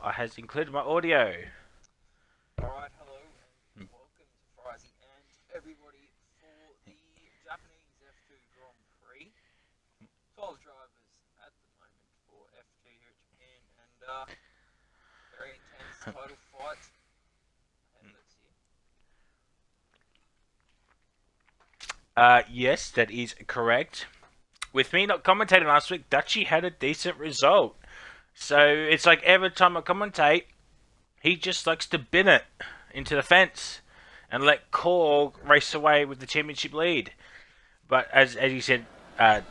has included my audio. Alright, hello, and welcome to Frizy and everybody for the Japanese F2 Grand Prix. 12 drivers at the moment for F2 here in Japan, and very intense title fight. And let's see. Yes, that is correct. With me not commentating last week, Dutchy had a decent result. So it's like every time I commentate, he just likes to bin it into the fence and let Korg race away with the championship lead. But as you said,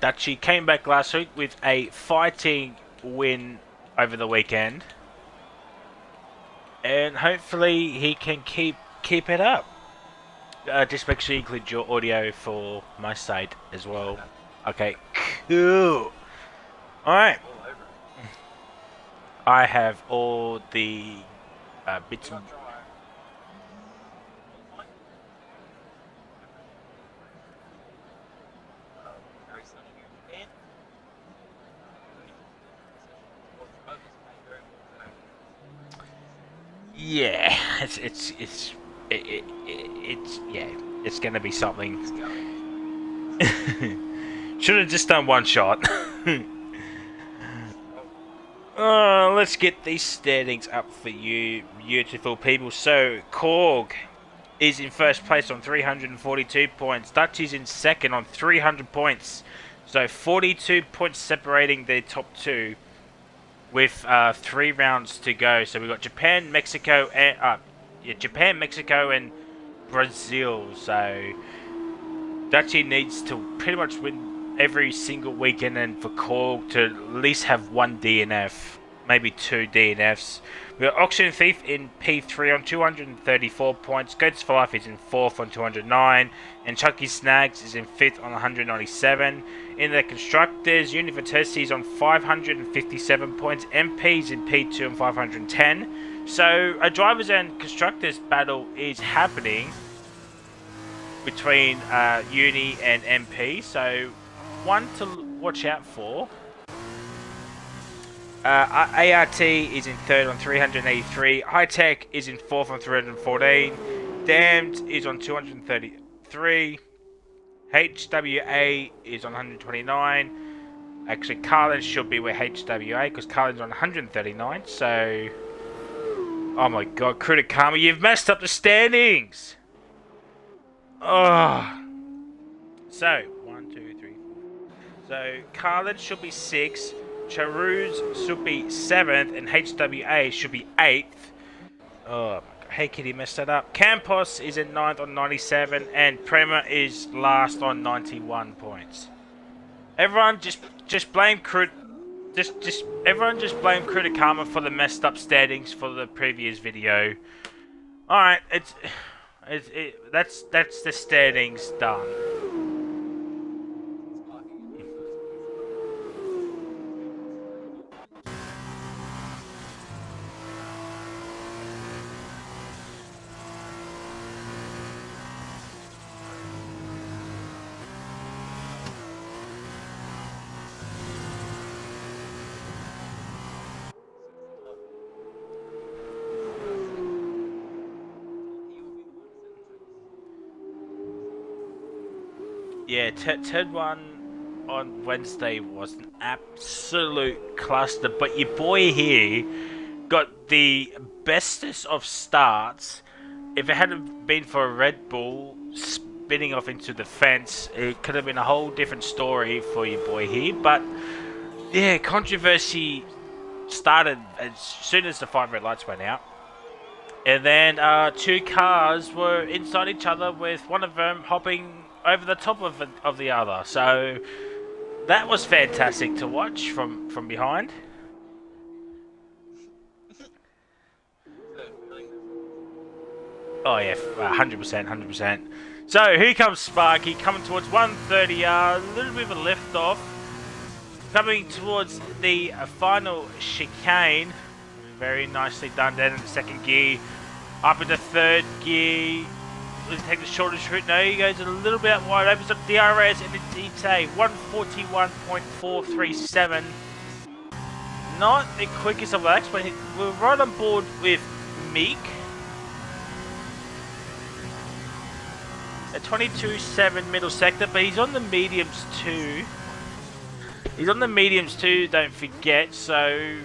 Dutchy came back last week with a fighting win over the weekend, and hopefully he can keep it up. Just make sure you include your audio for my side as well. Okay, cool. Alright. All over. I have all the bits and... Very sunny here in Japan. Yeah, it's gonna be something. Should have just done one shot. Let's get these standings up for you, beautiful people. So, Korg is in first place on 342 points. Dutch is in second on 300 points. So, 42 points separating the top two with 3 rounds to go. So, we've got Japan, Mexico, and Brazil. So, Dutchy needs to pretty much win every single weekend, and for Korg to at least have 1 DNF, maybe 2 DNFs. We got Auction Thief in P3 on 234 points. Goats for Life is in 4th on 209, and Chucky Snags is in 5th on 197. In the Constructors, Univertesi is on 557 points. MP's in P2 on 510. So a drivers and constructors battle is happening between Uni and MP. So one to watch out for. ART is in 3rd on 383. High Tech is in 4th on 314. Damned is on 233. HWA is on 129. Actually, Carlin should be with HWA because Carlin's on 139. So, oh my God, Kritikama, you've messed up the standings. Oh. So, 1, 2, 3, 4. So, Carlin should be 6th, Charuz should be 7th, and HWA should be 8th. Oh my God. Hey Kitty, messed that up. Campos is in 9th on 97, and Prema is last on 91 points. Everyone just blame everyone just blame Kritikama for the messed up standings for the previous video. Alright, that's the standings done. Yeah, turn 1 on Wednesday was an absolute cluster, but your boy here got the bestest of starts. If it hadn't been for a Red Bull spinning off into the fence, it could have been a whole different story for your boy here. But yeah, controversy started as soon as the 5 red lights went out. And then 2 cars were inside each other with one of them hopping over the top of the other. So that was fantastic to watch from behind. Oh yeah, 100%. So here comes Sparky coming towards 130, a little bit of a lift off. Coming towards the final chicane. Very nicely done down in the 2nd gear. Up into 3rd gear. Let's take the shortest route. No, he goes a little bit wide. Opens up DRS and the DTA. 141.437. not the quickest of laps, but we're right on board with Meek. At 22.7 middle sector, but he's on the mediums too. Don't forget, so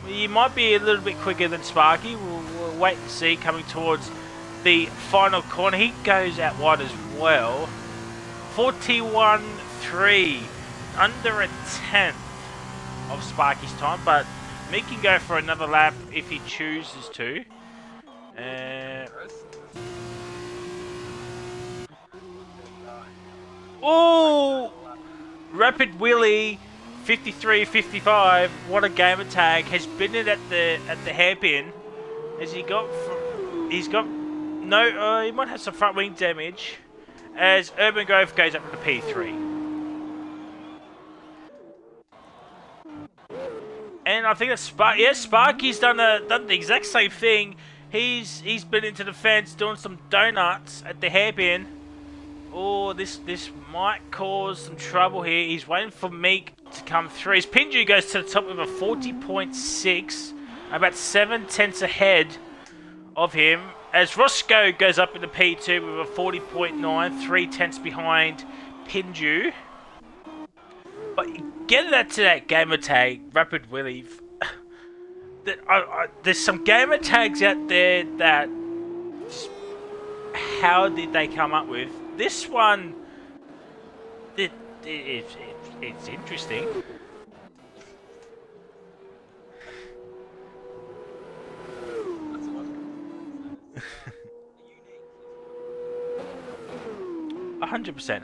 he might be a little bit quicker than Sparky. We'll wait and see coming towards the final corner. He goes out wide as well. 41.3, under a tenth of Sparky's time, but Mick can go for another lap if he chooses to. Oh! Rapid Willie, 53.55. What a gamer tag. Has been in at the hairpin. Has he got? He's got no. He might have some front wing damage. As Urban Grove goes up to the P3. And I think that's Sparky's done the exact same thing. He's been into the fence doing some donuts at the hairpin. Oh, this might cause some trouble here. He's waiting for Meek to come through. His Pinju goes to the top with a 40.6, about 7 tenths ahead of him. As Roscoe goes up in the P2 with a 40.9, 3 tenths behind Pinju. But get that to that gamer tag, Rapid Willie. There's some gamer tags out there that, how did they come up with? This one, it's interesting. Hundred percent.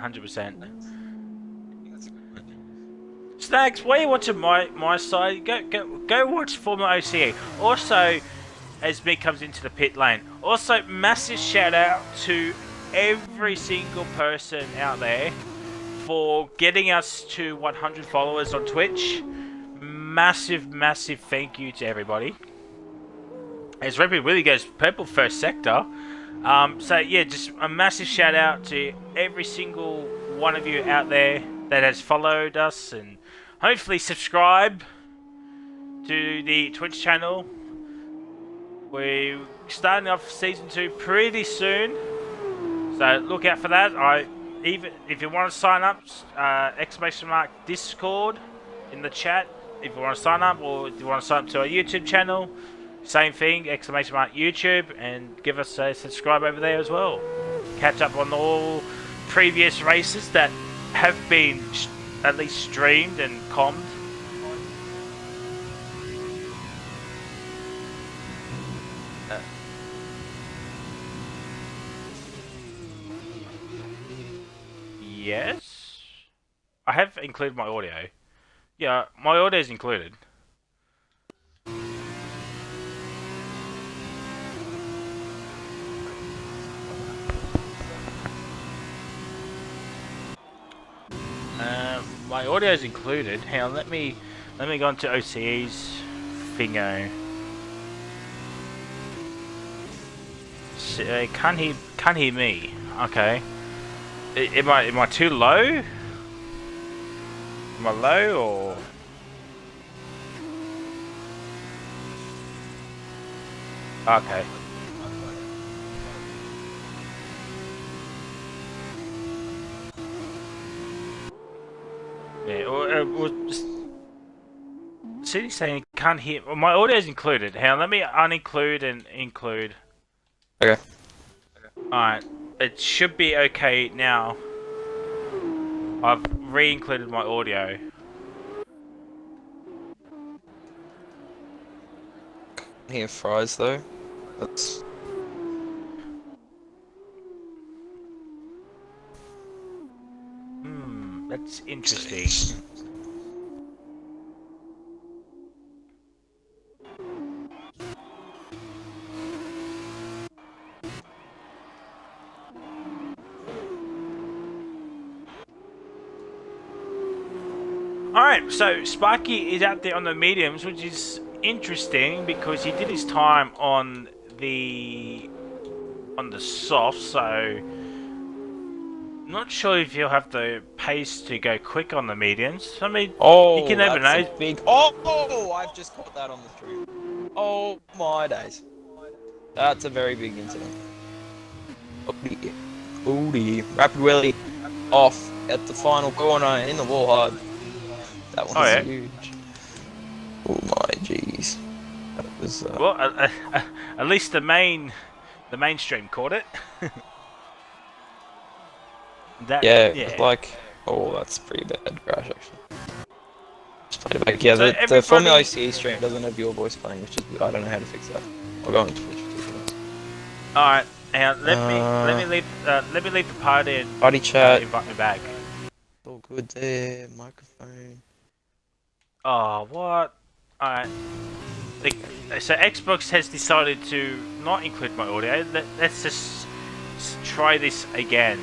Snags, while you're watching my side, go watch FormulaOCE. Also, as Mick comes into the pit lane. Also, massive shout out to every single person out there for getting us to 100 followers on Twitch. Massive thank you to everybody. As Rapid Willie goes purple first sector. So yeah, just a massive shout out to every single one of you out there that has followed us and hopefully subscribe to the Twitch channel. We're starting off season 2 pretty soon, so look out for that. Even if you want to sign up, ! Discord in the chat. If you want to sign up, or if you want to sign up to our YouTube channel, same thing, ! YouTube, and give us a subscribe over there as well. Catch up on all previous races that have been at least streamed and commed. Yes, I have included my audio. Yeah, my audio is included. My audio is included. Hang on, let me go into OCE's thingo. So, can't hear me. Okay. Am I too low? Am I low or? Okay. Yeah, or just see saying can't hear. Well, my audio is included. Hang on, let me uninclude and include. Okay. Alright, it should be okay now. I've re-included my audio. Here, fries though. That's. That's interesting. Alright, so Sparky is out there on the mediums, which is interesting because he did his time on the soft, so Not sure if you'll have the pace to go quick on the mediums. I mean, Oh, you can never that's know. a big. Oh, I've just caught that on the stream. Oh my days. That's a very big incident. Oh dear. Oh dear. Rapid wheelie off at the final corner in the wall hard. That one Oh, was yeah. huge. Oh my jeez. That was. Well, at least the mainstream caught it. Yeah, like. Oh, that's pretty bad crash actually. Just played it back. Yeah, So the everybody- FormulaOCE stream doesn't have your voice playing, which is good. I don't know how to fix that. I'll go on Twitch. All right, now let me leave the party and Party chat. invite me back. All good there. Microphone. Oh, what? Alright. So Xbox has decided to not include my audio. Let's just try this again.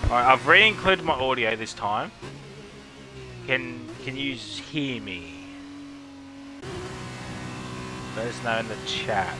Alright, I've re-included my audio this time. Can you hear me? Let us know in the chat.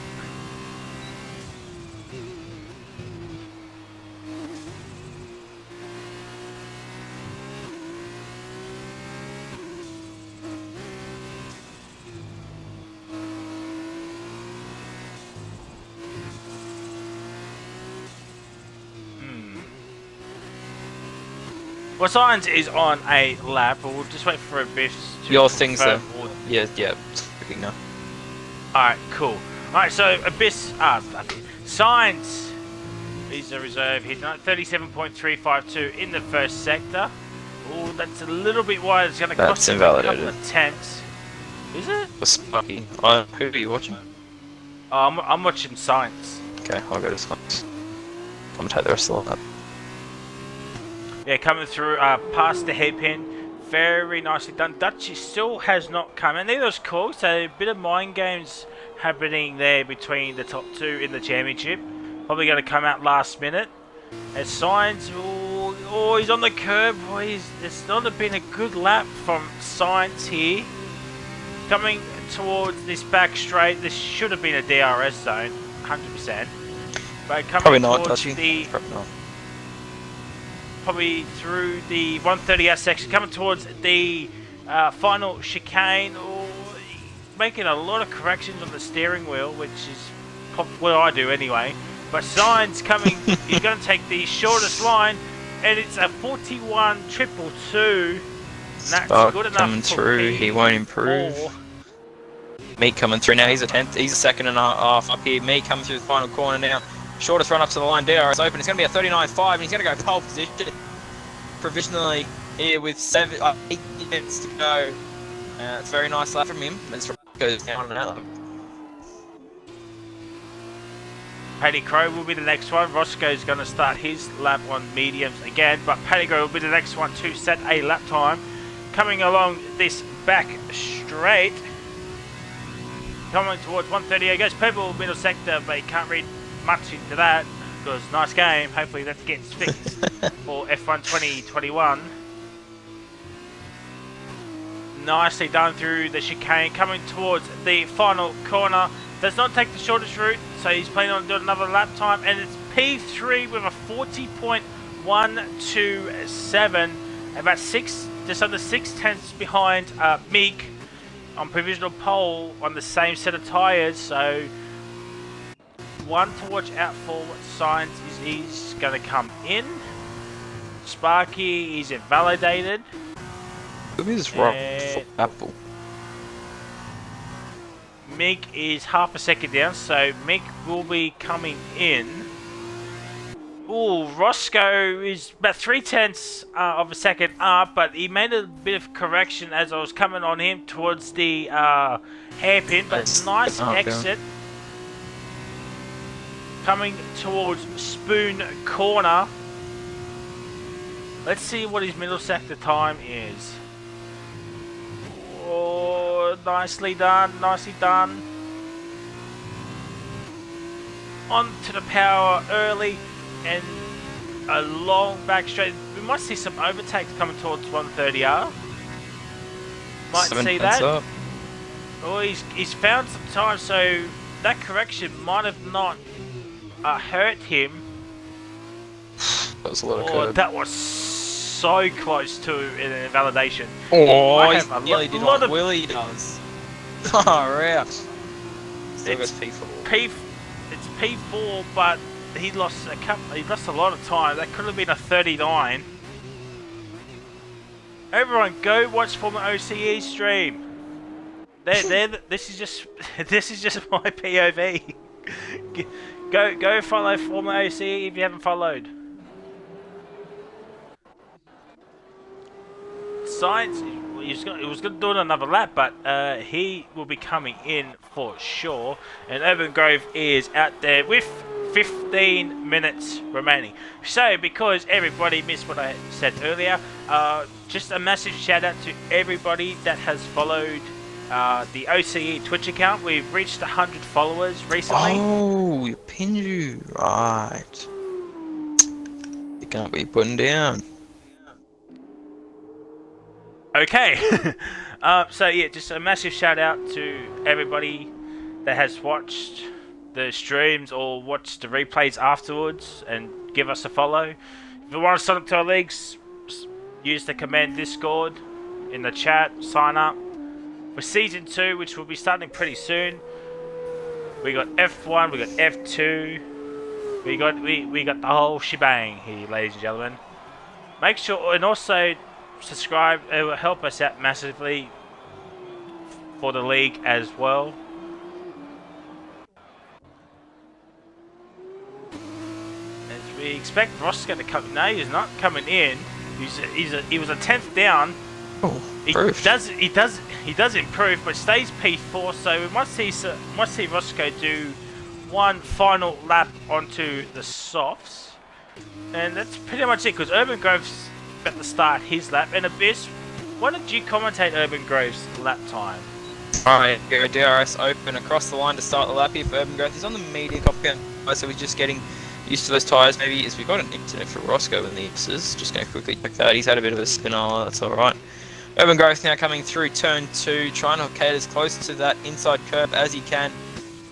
Well, Science is on a lap, but we'll just wait for a bit to Your thing's there. confirm all- Yeah, it's clicking now. Alright, cool. Alright, so Abyss, Science is a reserve. He's at 37.352 in the first sector. Oh, that's a little bit wide. It's going to cost him a couple invalidated. of tenths. Is it? Was Sparky. Who are you watching? Oh, I'm watching Science. Okay, I'll go to Science. Commentate the rest of the lap. Yeah, coming through past the hairpin. Very nicely done. Dutchy still has not come, and neither was cool. So a bit of mind games happening there between the top two in the championship. Probably going to come out last minute. As Science, oh, he's on the curb. Oh, it's not been a good lap from Science here. Coming towards this back straight. This should have been a DRS zone, 100%. But coming Probably not, towards Dutchy. Probably not. Probably through the 130R section, coming towards the final chicane, or making a lot of corrections on the steering wheel, which is what I do anyway. But Signs coming, he's going to take the shortest line, and it's a 41.222. That's Spark good enough coming for through, he won't P4. improve. Meek coming through now, he's a 10th, he's a second and a half up here. Meek coming through the final corner now. Shortest run up to the line, DRS open. It's going to be a 39.5, and he's going to go pole position. Provisionally here with 8 minutes to go. It's a very nice lap from him. It's goes down and out. Paddy Crow will be the next one. Roscoe's going to start his lap on mediums again, but Paddy Crow will be the next one to set a lap time. Coming along this back straight, coming towards 130. Goes purple middle sector, but you can't read much into that because nice game. Hopefully that gets fixed for F1 2021. Nicely done through the chicane, coming towards the final corner. Does not take the shortest route, so he's planning on doing another lap time, and it's P3 with a 40.127, about just under 6 tenths behind Meek on provisional pole on the same set of tyres. So one to watch out for. What Science is he's going to come in. Sparky is invalidated. Who is Rob Apple? Mick is half a second down, so Mick will be coming in. Ooh, Roscoe is about 3 tenths of a second up, but he made a bit of correction as I was coming on him towards the hairpin, but nice exit. Coming towards Spoon Corner. Let's see what his middle sector time is. Oh, nicely done, nicely done. On to the power early and a long back straight. We might see some overtakes coming towards 130R. Might see that. Up. Oh, he's found some time, so that correction might have not hurt him. That was a lot of Oh, curb. that was so close to an invalidation. Oh, I he have a nearly did lot what of... Willie does. Oh, out. Still It's goes P4. It's P4, but he lost a lot of time. That could have been a 39. Everyone, go watch FormulaOCE stream. This is just my POV. Go follow FormulaOCE if you haven't followed. Science, he was going to do another lap, but he will be coming in for sure. And Urban Grove is out there with 15 minutes remaining. So, because everybody missed what I said earlier, just a massive shout out to everybody that has followed the OCE Twitch account. We've reached 100 followers recently. Oh, you pinned you. Right. You can't be putting down. Okay. So yeah, just a massive shout out to everybody that has watched the streams or watched the replays afterwards and give us a follow. If you want to sign up to our leagues, use the command Discord in the chat, sign up. For Season 2, which will be starting pretty soon, we got F1, we got F2, we got the whole shebang here, ladies and gentlemen. Make sure, and also subscribe, it will help us out massively for the league as well. As we expect Ross going to come, no, he's not coming in. He was a 10th down. Oh, He does improve, but stays P4. So we must see Roscoe do one final lap onto the softs, and that's pretty much it. Because Urban Grove's about to start his lap, and Abyss, why don't you commentate Urban Grove's lap time? Alright, go DRS open across the line to start the lap here for Urban Growth. He's on the medium cockpit, so he's just getting used to those tyres. Maybe as we got an internet for Roscoe in the X's. Just going to quickly check that. He's had a bit of a spinner, that's alright. Urban Growth now coming through turn 2, trying to get as close to that inside curb as he can,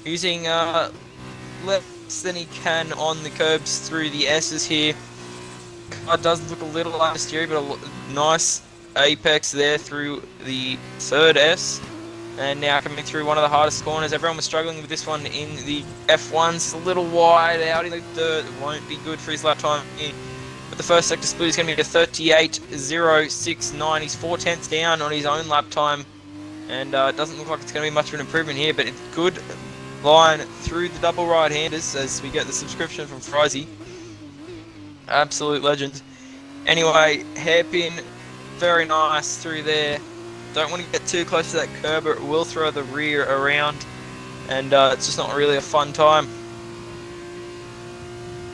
using less than he can on the curbs through the S's here. Car does look a little understeery, but a nice apex there through the third S. And now coming through one of the hardest corners. Everyone was struggling with this one in the F1s. It's a little wide out in the dirt. It won't be good for his lap time here. But the first sector split is going to be to 38.069. He's 4/10 down on his own lap time. And it doesn't look like it's going to be much of an improvement here. But it's good line through the double right-handers as we get the subscription from Frizy. Absolute legend. Anyway, hairpin, very nice through there. Don't want to get too close to that curb, or it will throw the rear around, and it's just not really a fun time.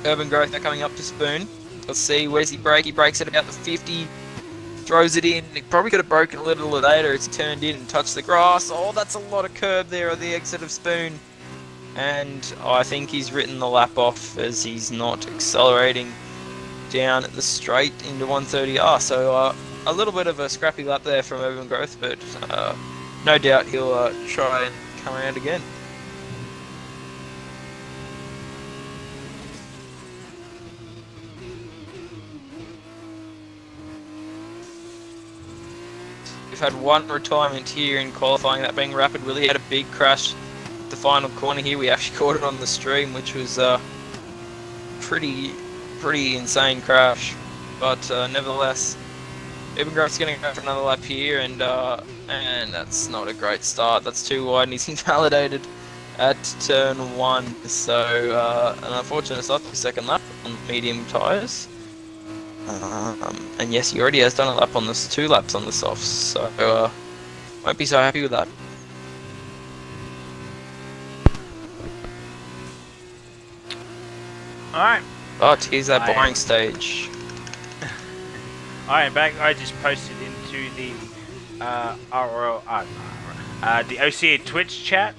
Urban Growth now coming up to Spoon. Let's see, where's he brake? He brakes at about the 50, throws it in. He probably could have broken a little later as he turned in and touched the grass. Oh, that's a lot of curb there at the exit of Spoon. And I think he's written the lap off as he's not accelerating down the straight into 130R. So a little bit of a scrappy lap there from Urban Growth, but no doubt he'll try and come around again. We've had one retirement here in qualifying, that being Rapid Willie. Had a big crash at the final corner here. We actually caught it on the stream, which was pretty insane crash, but nevertheless, Urban Growth's going to go for another lap here, and that's not a great start. That's too wide, and he's invalidated at turn 1. So an unfortunate start to the second lap on medium tyres. And yes, he already has done a lap on this, 2 laps on the softs, so won't be so happy with that. Alright. But here's that boring stage. I am back. I just posted into the the OCE Twitch chat.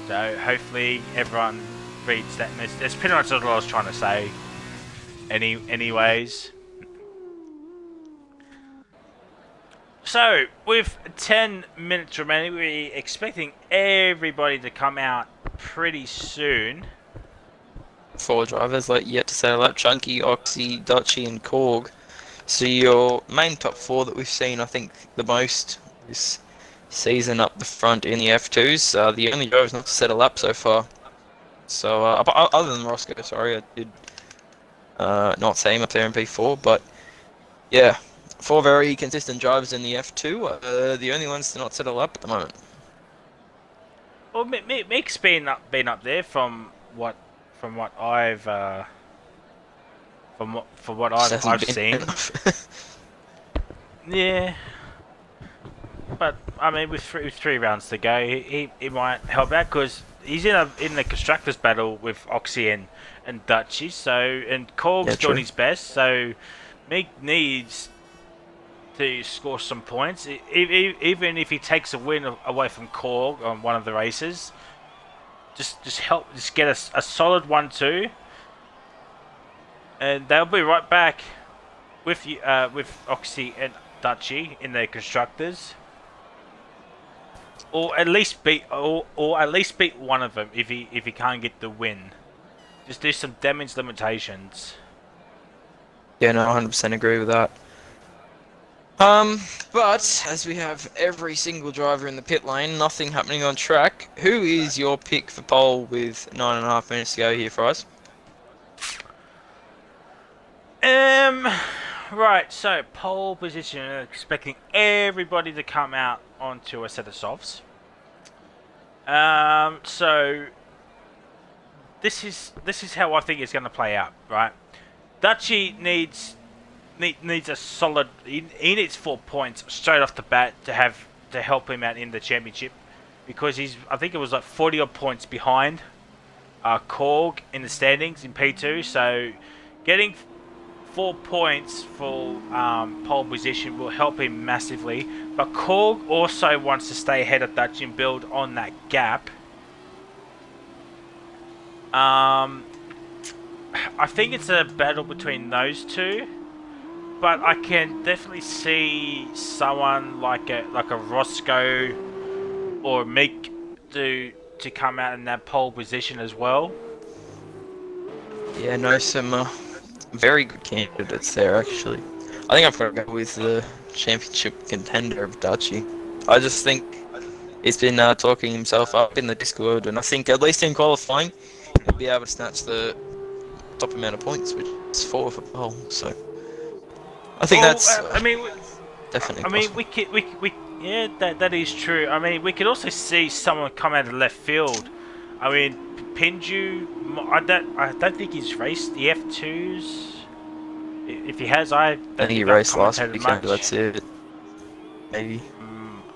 So hopefully everyone reads that message. That's pretty much what I was trying to say. Anyways. So with 10 minutes remaining, we're expecting everybody to come out pretty soon. 4 drivers like yet to settle up: Chunky, Oxy, Dutchy, and Korg. So your main top 4 that we've seen, I think, the most this season up the front in the F2s. The only drivers not to settle up so far. So other than Roscoe, sorry, I did not see him up there in P4, but yeah, 4 very consistent drivers in the F2. The only ones to not settle up at the moment. Well, Mick's been up there from what I've from what Just I've hasn't been seen. enough. Yeah, but I mean, with three rounds to go, he might help out because he's in the constructors battle with Oxy and Dutchy. So and Korg's Yeah, doing true. his best. So Mick needs to score some points, even if he takes a win away from Korg on one of the races. Just get a solid 1-2, and they'll be right back with you with Oxy and Dutchy in their constructors, or at least beat one of them if he can't get the win. Just do some damage limitations. Yeah, no, 100% agree with that. But as we have every single driver in the pit lane, nothing happening on track. Who is your pick for pole with 9.5 minutes to go here for us? Right. So pole position, expecting everybody to come out onto a set of softs. So this is how I think it's going to play out, right? Dutchy needs a solid. He needs 4 points straight off the bat to help him out in the championship, because I think it was like 40 odd points behind Korg in the standings in P2. So getting 4 points for pole position will help him massively. But Korg also wants to stay ahead of Dutchy and build on that gap. I think it's a battle between those two, but I can definitely see someone like a Roscoe or Meek to come out in that pole position as well. Yeah, no, some very good candidates there, actually. I think I've got to go with the championship contender of Dutchy. I just think he's been talking himself up in the Discord, and I think at least in qualifying, he'll be able to snatch the top amount of points, which is 4 for pole. So I think that's definitely. I mean, possible. yeah, that is true. I mean, we could also see someone come out of left field. I mean, Pinju. I don't think he's raced the F2s. If he has, I don't think he think I've raced last commentated weekend. much. That's it. Maybe.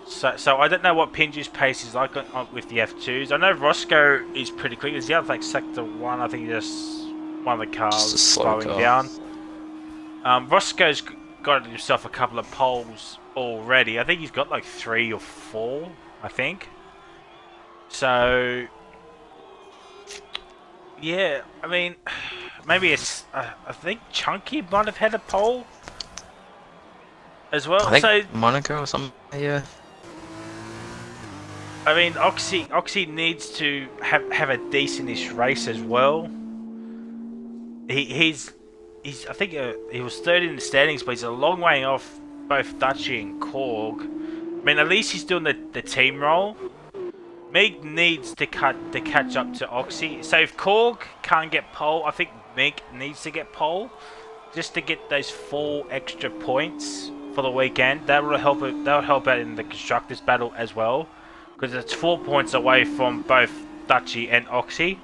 So I don't know what Pinju's pace is like with the F2s. I know Roscoe is pretty quick. Is the other like sector 1? I think just one of the cars Just a slow slowing car. down. Roscoe's got himself a couple of poles already. I think he's got like 3 or 4, I think. So yeah, I mean, maybe it's. I think Chunky might have had a pole as well. I think So Monaco or something. Yeah. I mean, Oxy needs to have a decentish race as well. He's I think he was third in the standings, but he's a long way off both Dutchy and Korg. I mean, at least he's doing the team role. Meg needs to catch up to Oxy. So if Korg can't get pole, I think Meg needs to get pole, just to get those 4 extra points for the weekend. That will help. That will help out in the constructors battle as well, because it's 4 points away from both Dutchy and Oxy.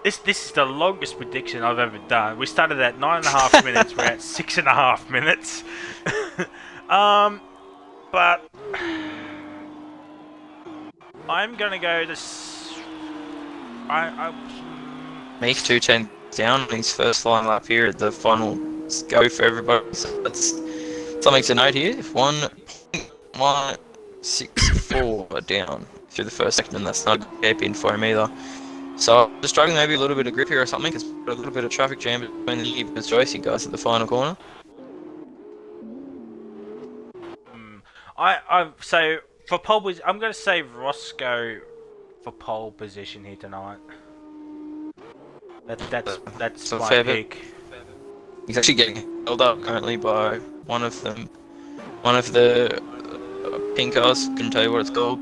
This is the longest prediction I've ever done. We started at 9.5 minutes. We're at 6.5 minutes. But I'm gonna go this. Makes 2:10 down on his first line lap here at the final go for everybody. So that's something to note here. 1.164 down through the first second, and that's not a good gap in for him either. So just struggling maybe a little bit of grip here or something, because a little bit of traffic jam between the Jeepers Joycey guys at the final corner. So for pole, I'm going to say Roscoe for pole position here tonight. That's So my fair bit. pick. He's actually getting held up currently by one of them. One of the pink cars. Couldn't tell you what it's called.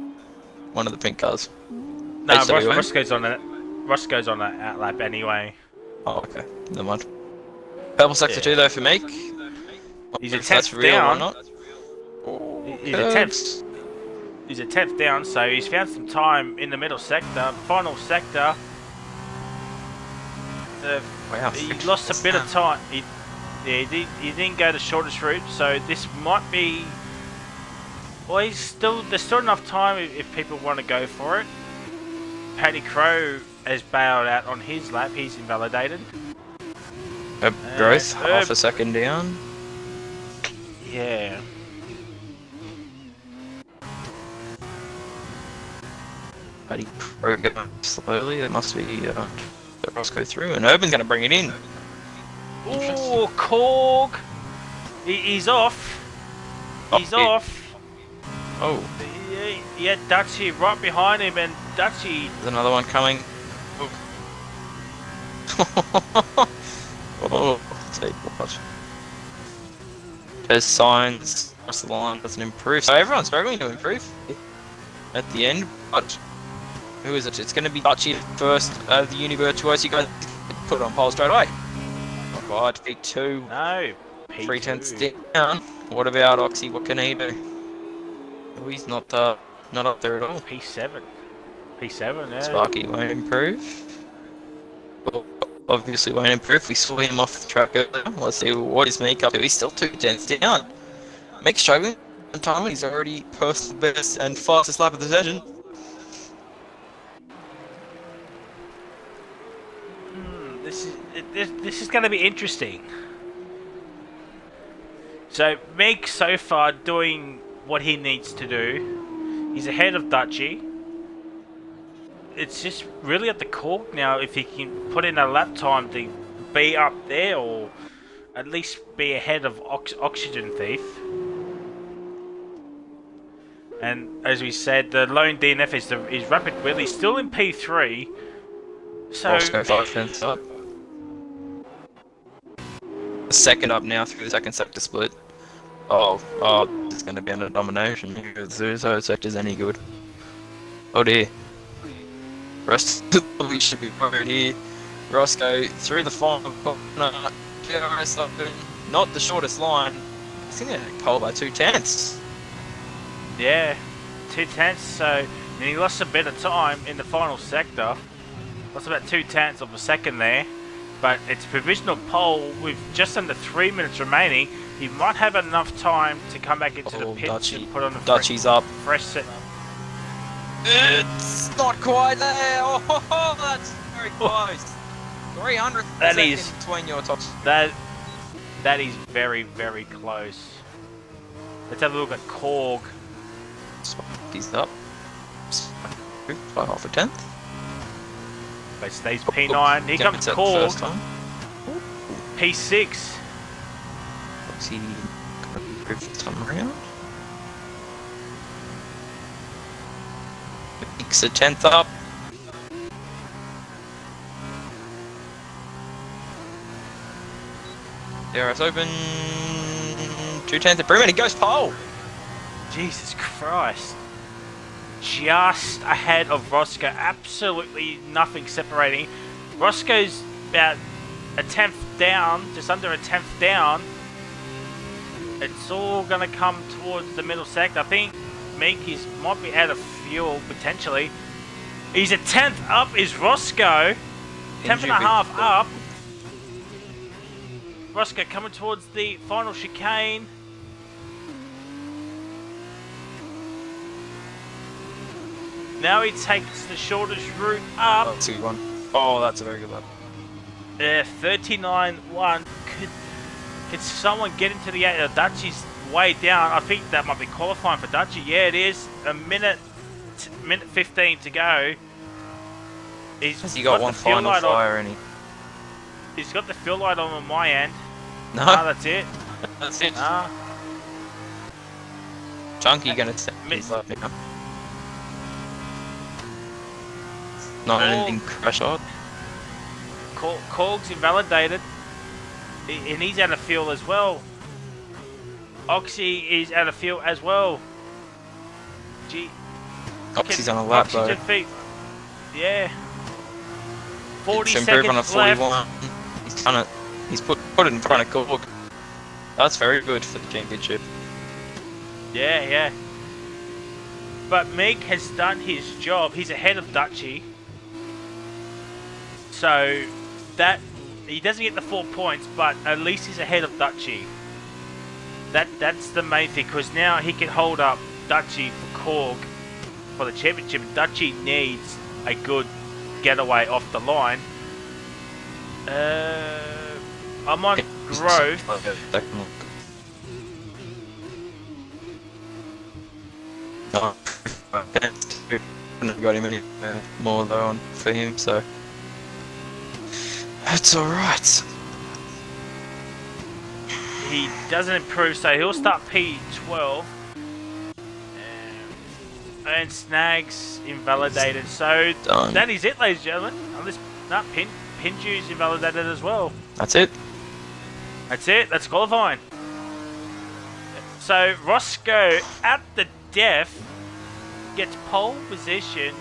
One of the pink cars. No, HWA? Roscoe's on it. Roscoe's on that outlap anyway. Oh, okay. Never mind. Purple sector 2 though for Meek. He's a If that's 10th real down. or not. He's a 10th. He's a 10th down, so he's found some time in the middle sector. Final sector. Wow. He lost a bit of time. He didn't go the shortest route, so this might be. Well, there's still enough time if people want to go for it. Paddy Crow has bailed out on his lap. He's invalidated. Growth, half a second down. Yeah. Paddy Crow going slowly. It must be Roscoe through, and Urban's going to bring it in. Ooh, Korg. He's off. He's off. Oh. Yeah, Dutchie right behind him, and Dutchie. There's another one coming. Oh, take what? There's signs across the line doesn't improve. So everyone's struggling to improve at the end, but who is it? It's going to be Dutchie first, the Univirtuoso. You guys put it on pole straight away. Oh god, P2. No. 3/10 down. What about Oxy? What can he do? Oh, he's not up there at all. P7. P7, yeah. Sparky won't improve. Well, obviously won't improve. We saw him off the track earlier. Let's see what is Meek up to. He's still 2/10 down. Meek's struggling. On time, he's already personal best and fastest lap of the session. This is going to be interesting. So Meek so far doing what he needs to do. He's ahead of Dutchie. It's just really at the Korg now if he can put in a lap time to be up there or at least be ahead of Oxygen Thief. And as we said, the lone DNF is Rapid Willie still in P3. So Roscoe 5/10 up. Second up now through the second sector split. Oh, it's going to be under domination if the third sector's any good. Oh dear. Rest we should be worried here. Roscoe through the final corner. GRS up in not the shortest line. I think they're pole by 2/10. yeah, 2/10. So and he lost a bit of time in the final sector. Lost about 2/10 of a second there. But it's provisional pole with just under 3 minutes remaining. He might have enough time to come back into the pits and put on the Dutchie's up. fresh set. It's not quite there. Oh, that's very close. 300 That seconds is- between your tops. That is very, very close. Let's have a look at Korg. He's up. By half a tenth. But stays P9. Here comes Korg. P6. Is he going to improve this time around? Meek's a 10th up. DRS open. 2/10 improvement. He goes pole. Jesus Christ. Just ahead of Roscoe. Absolutely nothing separating. Roscoe's about a 10th down. Just under a 10th down. It's all going to come towards the middle sector. I think Meek might be out of fuel, potentially. He's a 10th up is Roscoe. 10th and a half up. Roscoe coming towards the final chicane. Now he takes the shortest route up. That's a good one. Oh, that's a very good one. 39.1. Could someone get into the 8? Dutchie's way down. I think that might be qualifying for Dutchie. Yeah, it is. A minute 15 to go. Has he got one final fire, any? He's got the fill light on my end. No. That's it. That's it. Nah. Chunky gonna take his lap now. Not anything crash hard. Korg's invalidated, and he's out of fuel as well. Oxy is out of fuel as well. Gee, Oxy's on a lap though. Yeah. 40 It's improved on a seconds 41. left. He's put it in front of Korg. That's very good for the championship. Yeah. But Meek has done his job. He's ahead of Dutchy. So that he doesn't get the 4 points, but at least he's ahead of Dutchy. That's the main thing, because now he can hold up Dutchy for Korg for the championship. Dutchy needs a good getaway off the line. I'm on growth. Couldn't have got him any more though on for him, so that's alright. He doesn't improve, so he'll start P12. And Snags invalidated. So Done. That is it, ladies and gentlemen. Unless Pinju's invalidated as well. That's it. That's it. That's qualifying. So Roscoe at the death gets pole position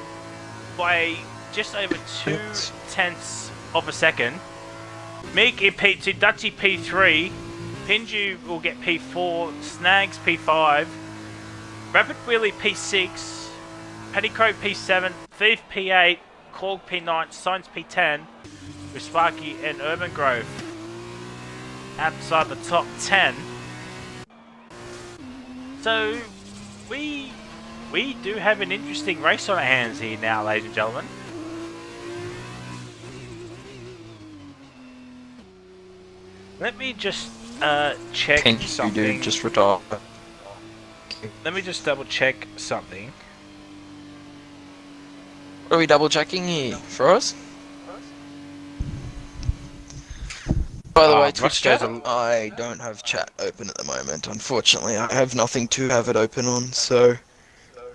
by just over 0.2 of a second. Meek in P2, Dutchy P3, Pinju will get P4, Snags P5, Rapid Wheelie P6, Paddy Crow P7, Thief P8, Korg P9, Science P10, with Sparky and Urban Grove outside the top 10. So we do have an interesting race on our hands here now, ladies and gentlemen. Let me just check something. You do just retire. Let me just double check something. What are we double checking here for us? By the way, Twitch chat, I don't have chat open at the moment. Unfortunately, I have nothing to have it open on, so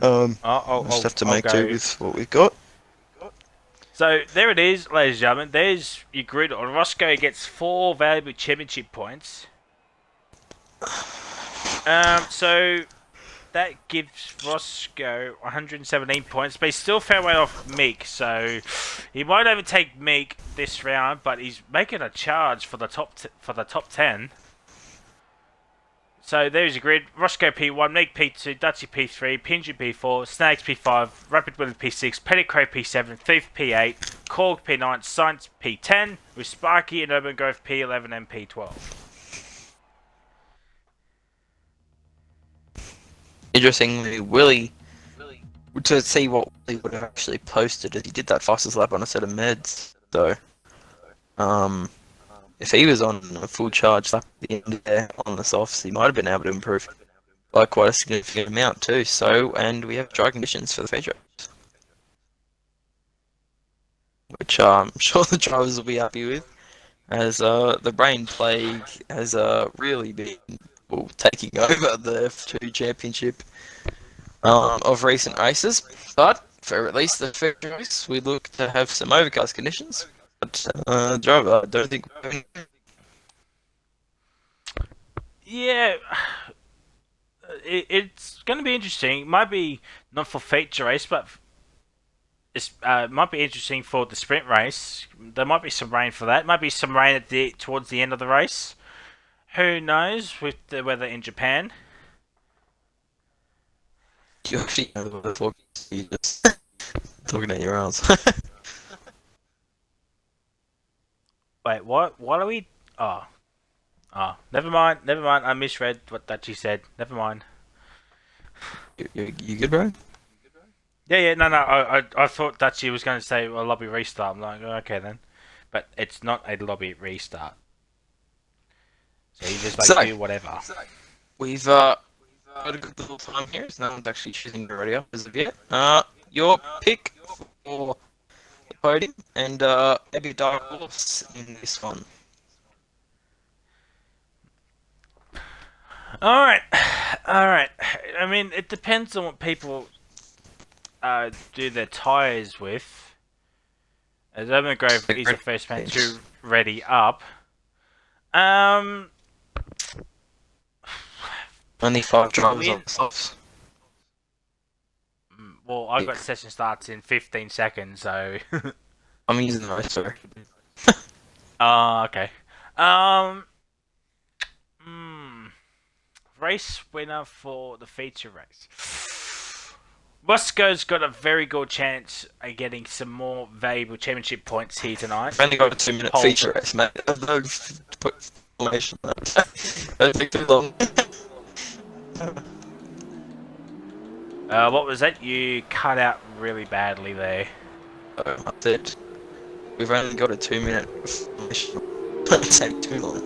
just have to make do with what we've got. So there it is, ladies and gentlemen. There's your grid. Roscoe gets 4 valuable championship points. So that gives Roscoe 117 points, but he's still a fair way off Meek. So he might overtake Meek this round, but he's making a charge for the top 10. So there's your grid. Roscoe P1, Meek P2, Dutchy P3, Pinju P4, Snags P5, Rapid Willie P6, Petty Crow P7, Thief P8, Korg P9, Science P10, with Sparky and Urban Grove P11 and P12. Interestingly, Willie, to see what Willie would have actually posted, he did that fastest lap on a set of meds, so if he was on a full charge lap at the end there on the softs, he might have been able to improve by quite a significant amount too. So, and we have dry conditions for the feature, which I'm sure the drivers will be happy with, as the brain plague has really been taking over the F2 championship of recent races. But for at least the first race, we look to have some overcast conditions. But driver, I don't think. Yeah, it's going to be interesting. It might be not for feature race, but it might be interesting for the sprint race. There might be some rain for that. Might be some rain towards the end of the race. Who knows with the weather in Japan? You actually know what I'm talking talking at your arms. Wait, what? What are we? Oh, never mind. I misread what Dutchy said. Never mind. You good, bro? Yeah. No. I thought Dutchy was going to say a lobby restart. I'm like, okay then, but it's not a lobby restart. So you just do whatever. We've got a good little time here. So no one's actually choosing the radio as of yet. Your pick for the podium and maybe a dark horse in this one. All right. I mean, it depends on what people do their tires with. As Grove is the first man to ready up. Only 5 drivers on the softs. Well, I got session starts in 15 seconds, so. I'm using the sorry. Okay. Race winner for the feature race. Roscoe's got a very good chance of getting some more valuable championship points here tonight. I've only got a 2-minute feature race, mate. I've no formation. That'd be too long. What was that? You cut out really badly there. That's it. We've only got a 2-minute formation. Don't take too long.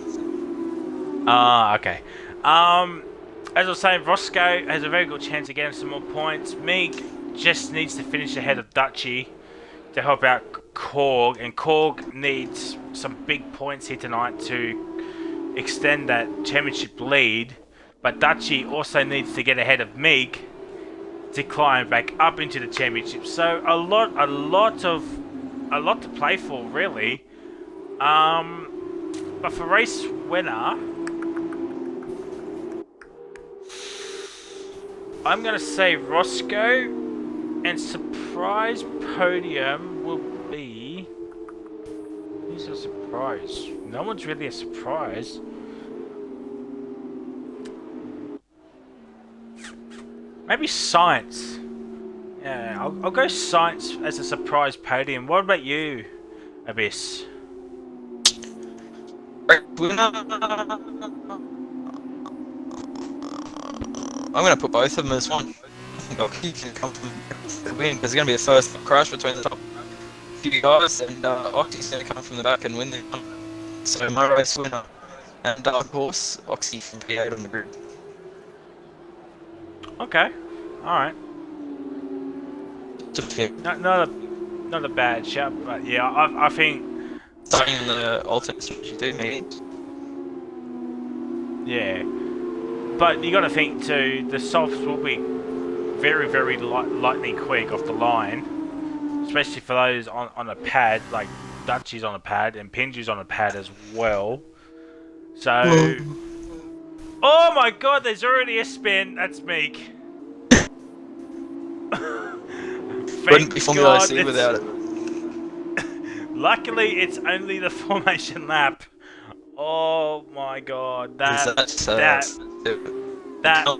Okay. As I was saying, Roscoe has a very good chance of getting some more points. Meek just needs to finish ahead of Dutchy to help out Korg, and Korg needs some big points here tonight to extend that championship lead. But Dutchy also needs to get ahead of Meek to climb back up into the championship. So a lot to play for, really. But for race winner, I'm going to say Roscoe, and surprise podium will be... Who's a surprise? No one's really a surprise. Maybe Science. Yeah, I'll go Science as a surprise podium. What about you, Abyss? I'm going to put both of them as one. I think Oxy can come from the win, because it's going to be a first crash between the top few guys, and Oxy's going to come from the back and win the one. So my race winner, and dark horse, Oxy from P8 on the grid. Okay, alright. Not a bad shout, but yeah, I think... Starting in the alternate strategy too, maybe. Yeah. But you got to think too, the softs will be very, very lightning quick off the line, especially for those on a pad, like Dutchy's on a pad and Pinju's on a pad as well. So, oh my God, there's already a spin. That's Meek. Wouldn't be FormulaOCE without it. Luckily, it's only the formation lap. Oh my God, that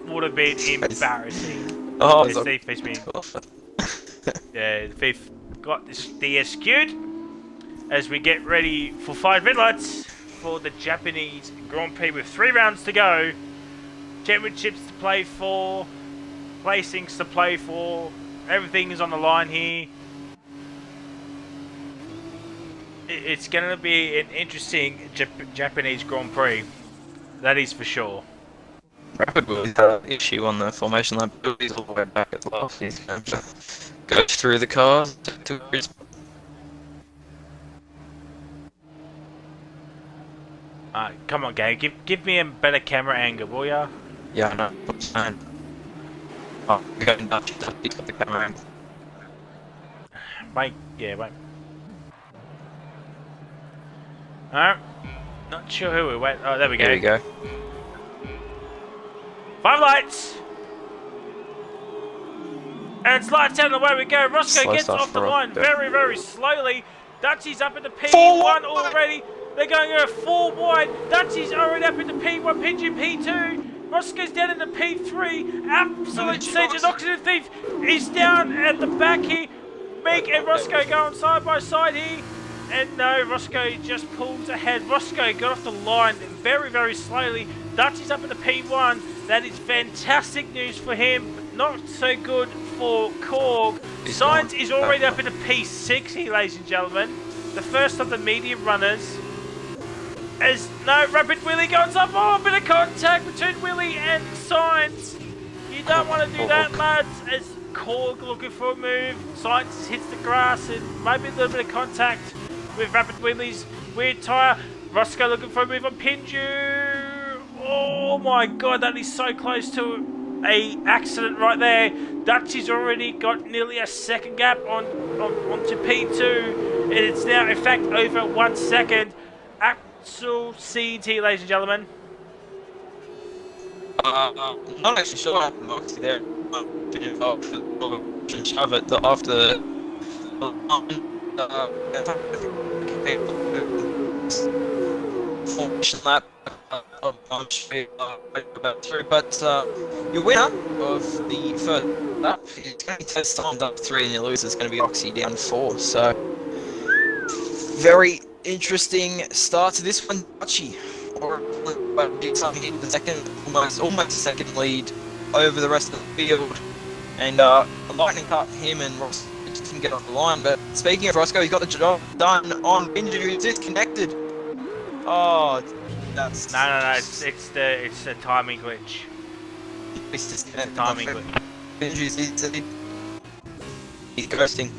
would have been embarrassing. Oh, yeah, Thief got this DSQ'd as we get ready for 5 red lights for the Japanese Grand Prix with 3 rounds to go. Championships to play for, placings to play for, everything is on the line here. It's going to be an interesting Japanese Grand Prix, that is for sure. Rapid will have an issue on the formation lap. He's all the way back at the last. He's going to go through the car to his... Come on, Gabe. Give me a better camera angle, will ya? Yeah, I know. What's fine. Oh, we're going Dutch. He's got the camera angle. Wait. Alright. Not sure who we went. Oh, there we go. There we go. 5 lights! And it's lights out and away we go. Roscoe gets off the line very, very slowly. Dutchy's up into P1 already. They're going over 4 wide. Dutchy's already up into P1, Pinju P2. Roscoe's down into P3. Absolute siege. And Oxygen Thief is down at the back here. Meek and Roscoe going side by side here. And no, Roscoe just pulls ahead. Roscoe got off the line very, very slowly. Dutchy's up into P1. That is fantastic news for him. Not so good for Korg. Science is already up into P6 here, ladies and gentlemen. The first of the medium runners. As no, Rapid Willie goes up. Oh, a bit of contact between Willie and Science. You don't want to do that, lads. As Korg looking for a move. Science hits the grass and maybe a little bit of contact with Rapid Willie's weird tyre. Roscoe looking for a move on Pinju. Oh my God, that is so close to a accident right there. Dutchy's already got nearly a second gap onto P2. It's now, in fact, over 1 second. Actual CT, ladies and gentlemen. Not actually sure what happened obviously there. Been involved with the shove it after formation lap. I'm sure about through, but your winner of the first lap is going to be test timed up 3, and your loser is going to be Oxy down 4. So very interesting start to this one, Archie. Or something in the second, almost a second lead over the rest of the field, and a lightning cut him and Ross just didn't get off the line. But speaking of Roscoe, he's got the job done on Benji, who's disconnected. Oh, that's No. It's the timing glitch. He's disconnected. Timing glitch. Benji's he's ghosting.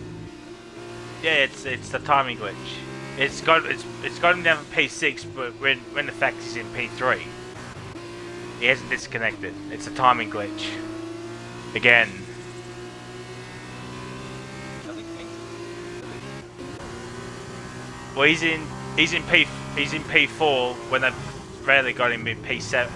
Yeah, it's the timing glitch. It's got him down for P6, but when the fact he's in P3, he hasn't disconnected. It's a timing glitch. Again. Well, he's in P4 when they rarely got him in P7.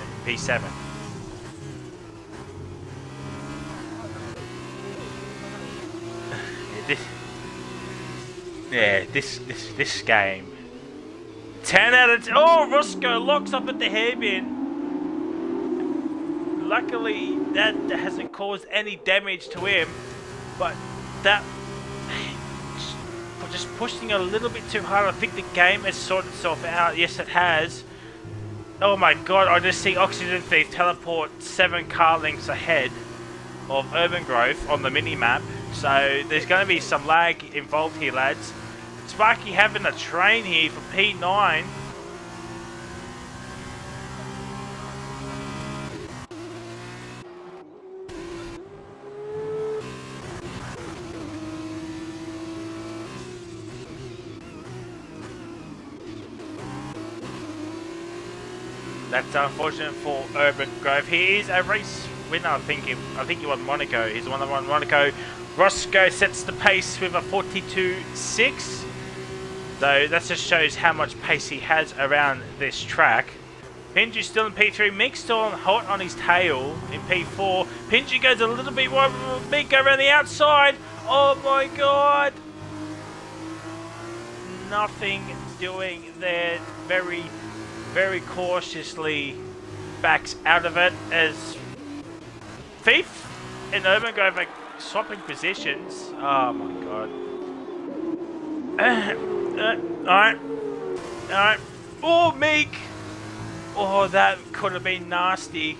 This game. 10 out of 10. Oh, Roscoe locks up at the hairpin. Luckily, that hasn't caused any damage to him, but that just pushing a little bit too hard. I think the game has sorted itself out. Yes, it has. Oh my god, I just see Oxygen Thief teleport 7 car lengths ahead of Urban Grove on the mini-map. So there's going to be some lag involved here, lads. Sparky having a train here for P9. That's unfortunate for Urban Grove. He is a race winner, I think he won Monaco. He's the one that won Monaco. Roscoe sets the pace with a 42.6. So that just shows how much pace he has around this track. Pinju still in P3. Mick still hot on his tail in P4. Pinju goes a little bit wide. Mick around the outside. Oh my god. Nothing doing there. Very, very cautiously backs out of it as Thief and Urban Grove are swapping positions. Oh my god. Alright. Oh, Meek! Oh, that could have been nasty.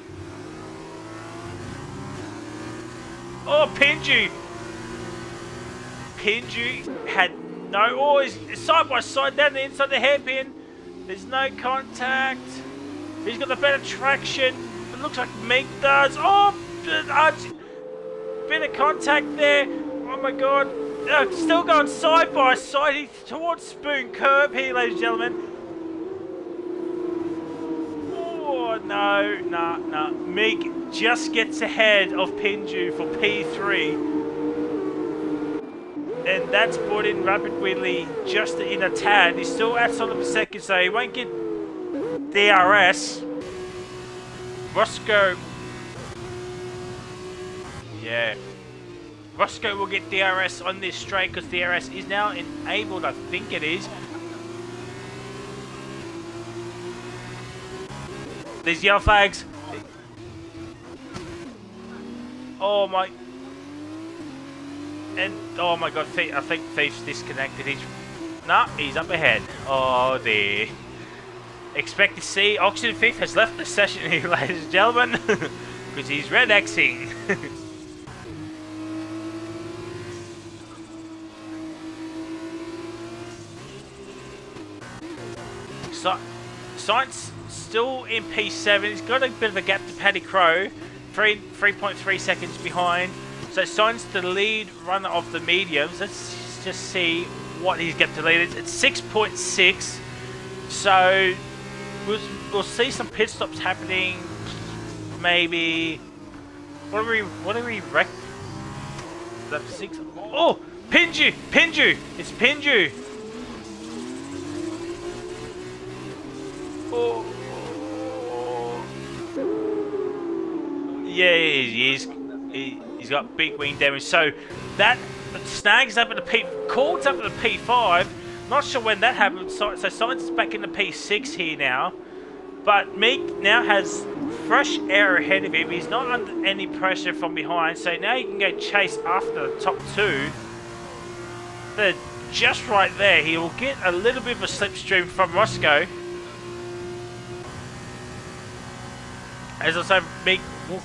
Oh, Pinju! Pinju had no... Oh, he's side by side down the inside the hairpin. There's no contact. He's got the better traction. It looks like Meek does. Oh, bit of contact there. Oh my god. Still going side by side. He's towards Spoon Curb here, ladies and gentlemen. Oh, no. Meek just gets ahead of Pinju for P3. And that's brought in Rapid Wheelie just in a tad. He's still outside of a second, so he won't get DRS. Roscoe. Yeah. Roscoe will get DRS on this straight because DRS is now enabled, I think it is. These yellow flags. Oh my. And oh my god, I think Thief's disconnected. He's up ahead. Oh dear. Expect to see Oxygen Thief has left the session here, ladies and gentlemen, because he's red Xing. Science still in P7. He's got a bit of a gap to Paddy Crow, 3.3 seconds behind. So Science the lead runner of the mediums. Let's just see what his gap to lead is. It's 6.6. So we'll see some pit stops happening. Maybe. What do we reckon? Lap 6. Oh, Pinju! It's Pinju. Oh, yeah, he's got big wing damage. So that snags up at the P, calls up at the P5. Not sure when that happened. So Science is back in the P6 here now. But Meek now has fresh air ahead of him. He's not under any pressure from behind. So now he can go chase after the top two. They're just right there. He will get a little bit of a slipstream from Roscoe. As I say, Meek will...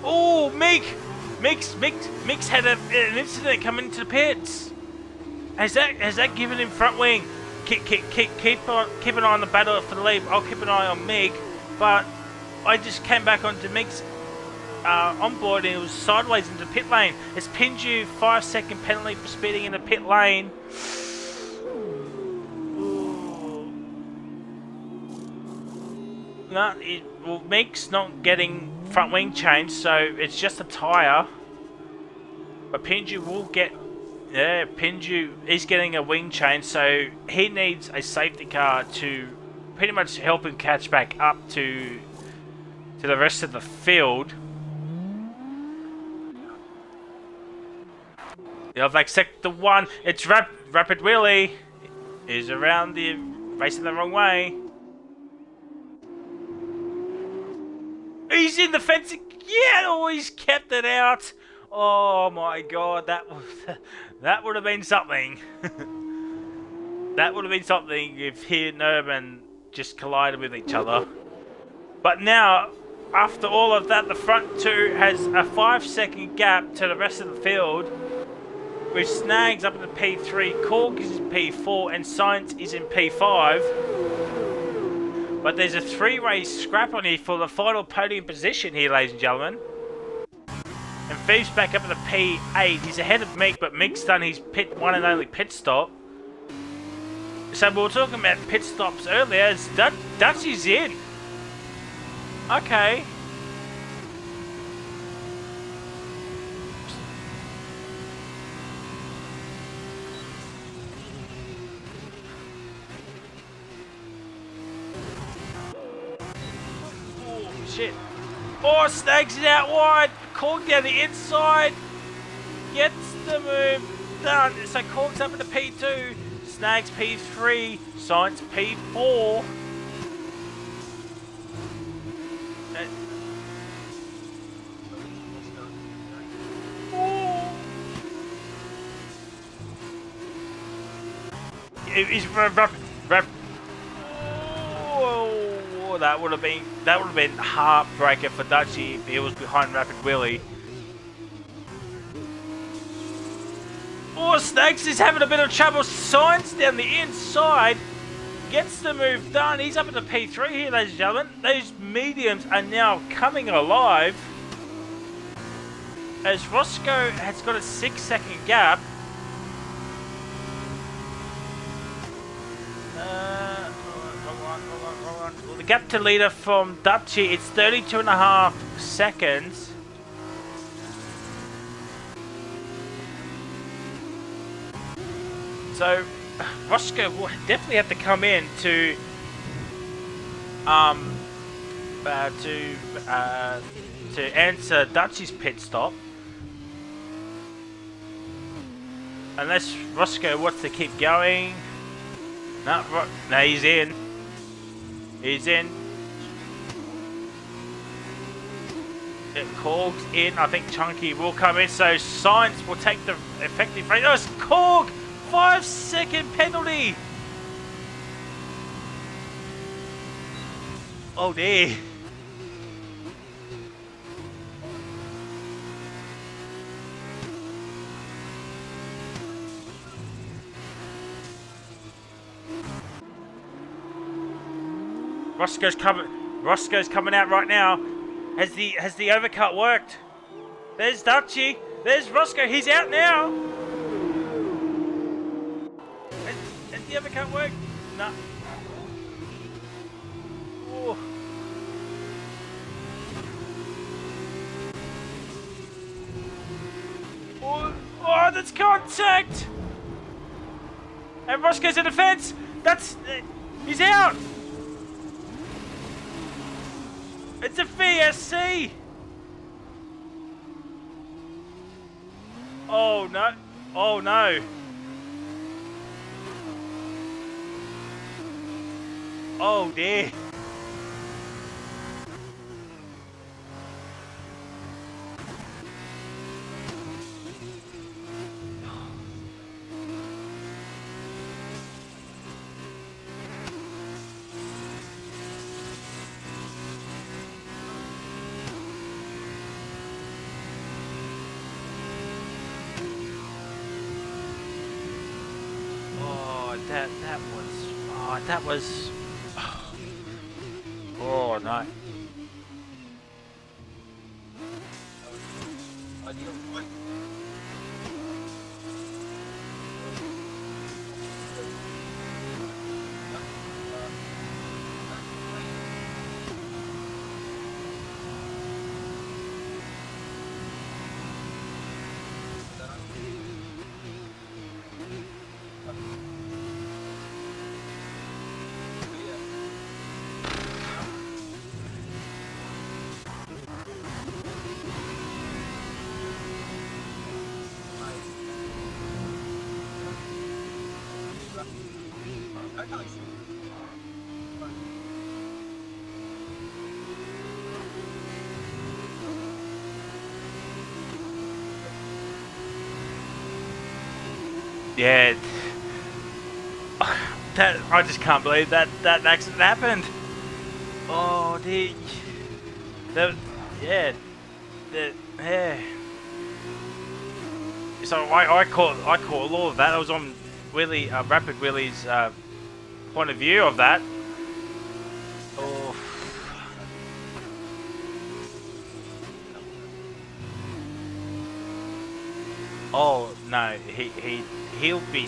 Oh, Meek's had an incident coming into the pits. Has that given him front wing? Keep an eye on the battle for the lead. I'll keep an eye on Meek, but I just came back onto Meek's onboard and it was sideways into the pit lane. It's pinned you 5-second penalty for speeding in the pit lane. No, Meek's not getting front wing change, so it's just a tyre. But Pinju will get... Yeah, Pinju is getting a wing change, so he needs a safety car to pretty much help him catch back up to the rest of the field. Yeah, like sector 1, it's Rapid Willie is around the racing the wrong way. He's in the fence. Yeah, oh, he's kept it out. Oh my god, that would have been something. That would have been something if he and Urban just collided with each other. But now, after all of that, the front two has a 5-second gap to the rest of the field. With Snags up in the P3, Cork is in P4, and Science is in P5. But there's a 3-way scrap on here for the final podium position here, ladies and gentlemen. And Thief's back up in the P8. He's ahead of Meek, but Meek's done his one and only pit stop. So we were talking about pit stops earlier. Dutchy's in. Okay. Shit. Oh, Snags it out wide. Cork down the inside. Gets the move done. So Cork's up in the P2. Snags P3. Science P4. He's rapid. Oh, that would have been heartbreaker for Dutchy if he was behind Rapid Willie. Oh, Snakes is having a bit of trouble. Science down the inside gets the move done. He's up in the P3 here, ladies and gentlemen. Those mediums are now coming alive as Roscoe has got a 6-second gap. Well, the gap to leader from Dutchy, it's 32.5 seconds. So Roscoe will definitely have to come in to answer Dutchy's pit stop. Unless Roscoe wants to keep going. No, he's in. He's in. It Korg's in. I think Chunky will come in. So Science will take the effective rate. Oh, it's Korg! 5-second penalty! Oh dear. Roscoe's coming out right now. Has the overcut worked? There's Dutchy. There's Roscoe. He's out now. Has the overcut worked? No. Oh. contact! And Roscoe's in the fence! That's... he's out! It's a VSC! Oh no. Oh no. Oh dear. That was... Oh no. Yeah. That, I just can't believe that accident happened. Oh dear. Yeah. Yeah. So I caught all of that. I was on Willie Rapid Willie's point of view of that. Oh. Oh no, he'll be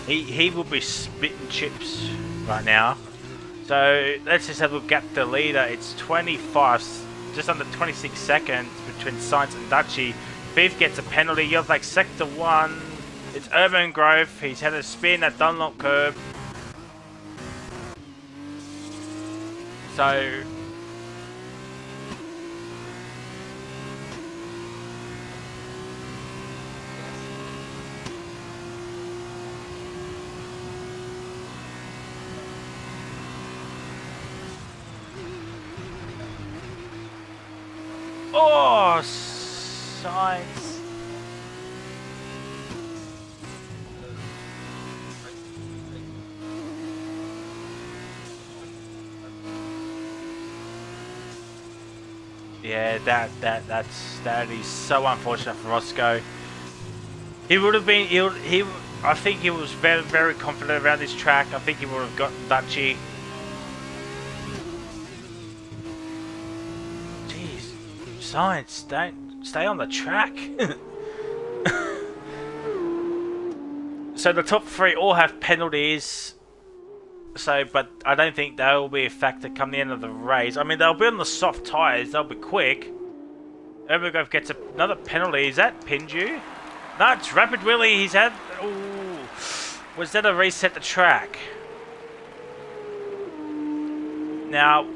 he will be spitting chips right now. So let's just have a look at the leader. It's 25, just under 26 seconds between Sainz and Dutchy. Fifth gets a penalty. You're like sector 1. It's Urban Grove. He's had a spin at Dunlop curb. So oh, Sainz. Yeah, that is so unfortunate for Roscoe. He would have been. I think he was very confident around this track. I think he would have gotten Dutchy. Jeez, Sainz, don't stay on the track. So the top 3 all have penalties. So, but I don't think they will be a factor come the end of the race. I mean, they'll be on the soft tyres. They'll be quick. Overgrove gets another penalty. Is that Pinju? No, it's Rapid Willie. He's had... Ooh. Was that a reset the track? Now,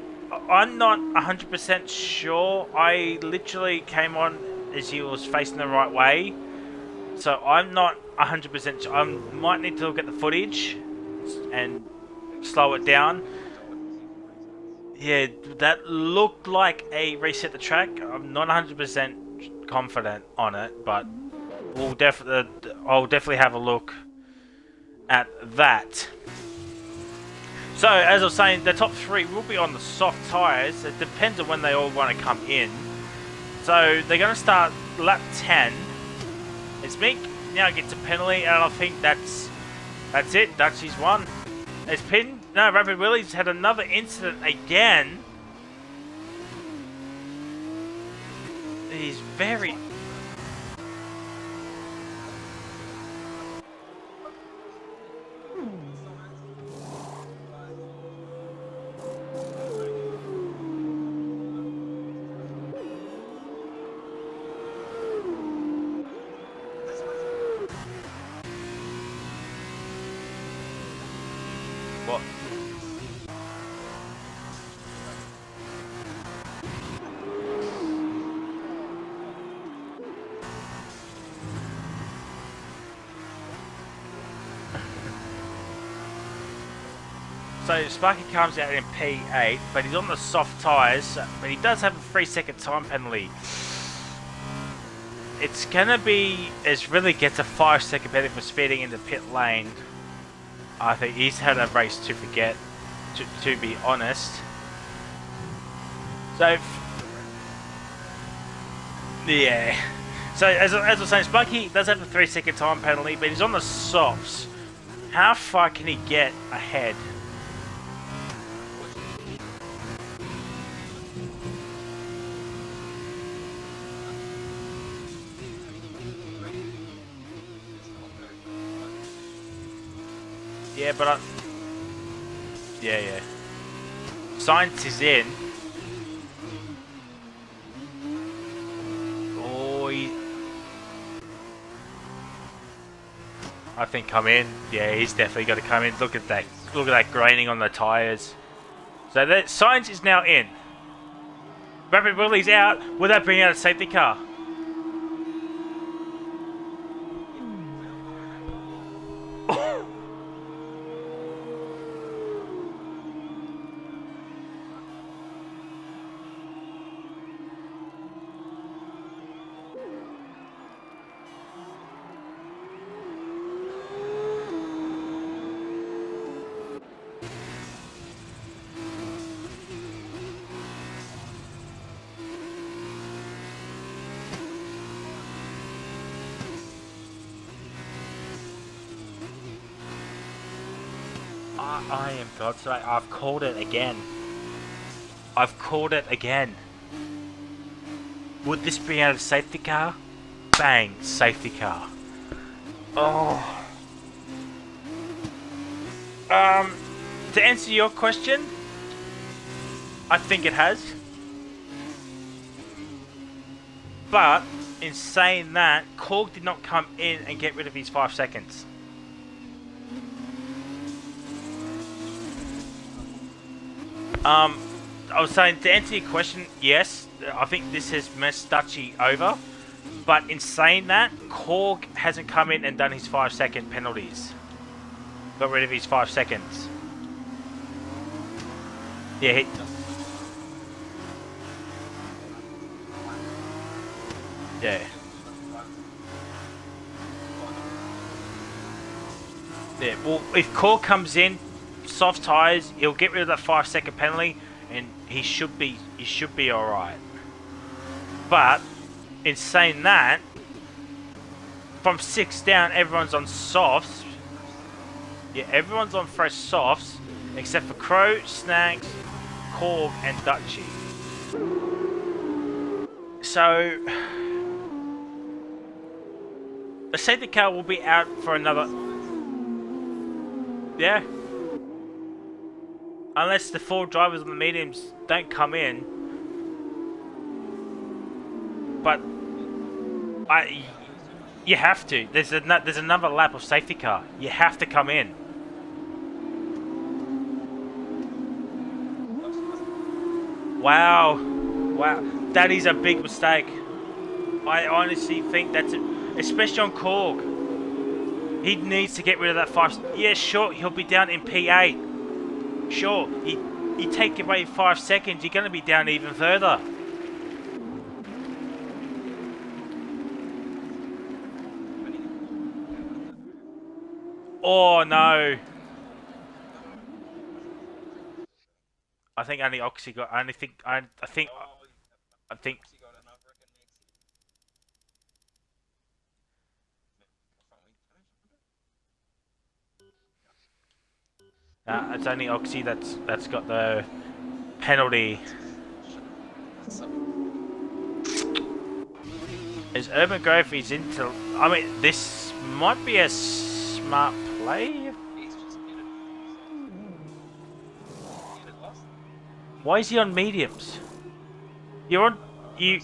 I'm not 100% sure. I literally came on as he was facing the right way. So I'm not 100% sure. I might need to look at the footage and slow it down. Yeah, that looked like a reset the track. I'm not 100% confident on it, but I'll definitely have a look at that. So as I was saying, the top 3 will be on the soft tyres. It depends on when they all want to come in. So they're going to start lap 10. It's Mick now gets a penalty, and I think that's it. Dutchy's won. It's Pin. No, Rapid Willie's had another incident again. He's very... So Sparky comes out in P8, but he's on the soft tyres, but he does have a 3-second time penalty. It's gonna be, it really gets a 5-second penalty for speeding in the pit lane. I think he's had a race to forget, to be honest. So, yeah. So as I was saying, Sparky does have a 3-second time penalty, but he's on the softs. How far can he get ahead? Yeah, but yeah. Science is in. Oh, I think come in. Yeah, he's definitely got to come in. Look at that. Look at that graining on the tyres. So that Science is now in. Rapid Willie's out. Will that bring out a safety car? I am God's sake. I've called it again. I've called it again. Would this be out of safety car? Bang, safety car. Oh. To answer your question, I think it has. But in saying that, Korg did not come in and get rid of his 5 seconds. I was saying, to answer your question, yes, I think this has messed Dutchy over. But in saying that, Korg hasn't come in and done his 5-second penalties. Got rid of his 5 seconds. Yeah, yeah. Yeah, well, if Korg comes in, soft tyres, he'll get rid of that 5-second penalty, and he should be all right. But in saying that, from 6 down, everyone's on softs. Yeah, everyone's on fresh softs, except for Crow, Snags, Korg, and Dutchy. So the safety car will be out for another. Yeah. Unless the 4 drivers on the mediums don't come in. But you have to. There's another lap of safety car. You have to come in. Wow. That is a big mistake. I honestly think that's it. Especially on Korg. He needs to get rid of that 5. Yeah, sure, he'll be down in P8. Sure, you take away 5 seconds, you're going to be down even further. Oh no! I think only Oxy got. I think. It's only Oxy that's got the penalty. Is Urban Grove is into? I mean, this might be a smart play. Why is he on mediums? You're on you.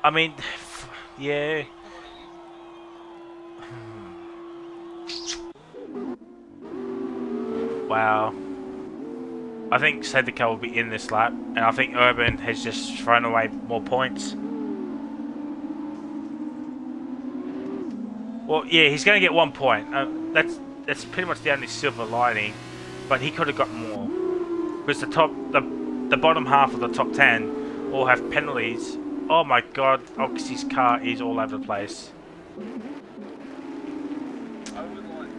I mean, yeah. Wow. I think Sedeka will be in this lap, and I think Urban has just thrown away more points. Well, yeah, he's going to get 1 point. That's pretty much the only silver lining, but he could have got more because the bottom half of the top 10 all have penalties. Oh my God, Oxy's car is all over the place. I would like to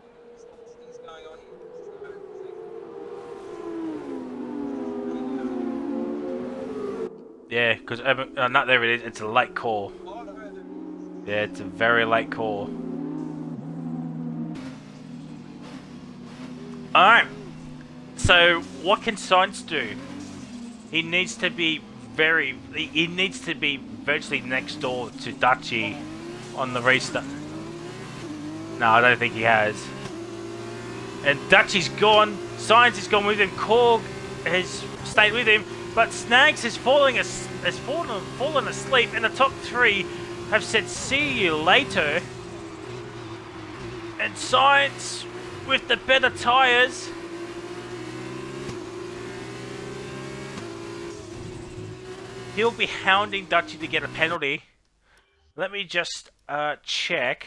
state strategies going on here. Yeah, because not there it is. It's a late call. Yeah, it's a very late call. All right. So what can Science do? He needs to be He needs to be virtually next door to Dutchy on the restart. No, I don't think he has. And Dutchy's gone. Science is gone with him. Korg has stayed with him. But Snags is fallen asleep, and the top 3 have said, "See you later." And Science, with the better tyres, he'll be hounding Dutchy to get a penalty. Let me just check.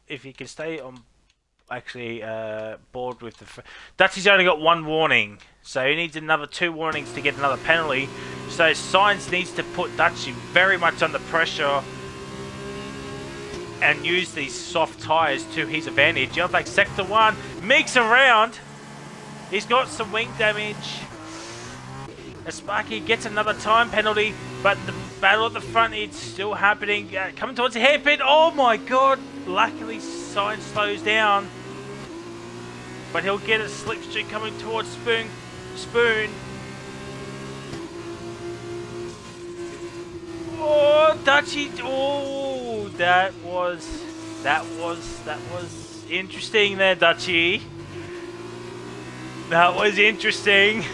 If you can stay on. Actually, board with the. Dutchy's only got 1 warning, so he needs another 2 warnings to get another penalty. So Sainz needs to put Dutchy very much under pressure and use these soft tyres to his advantage. You're like sector 1, Meeks around. He's got some wing damage. Sparky gets another time penalty, but the battle at the front is still happening. Coming towards the hairpin. Oh my God! Luckily, Sainz slows down. But he'll get a slipstream coming towards Spoon. Oh, Dutchy! Oh, that was interesting there, Dutchy. That was interesting.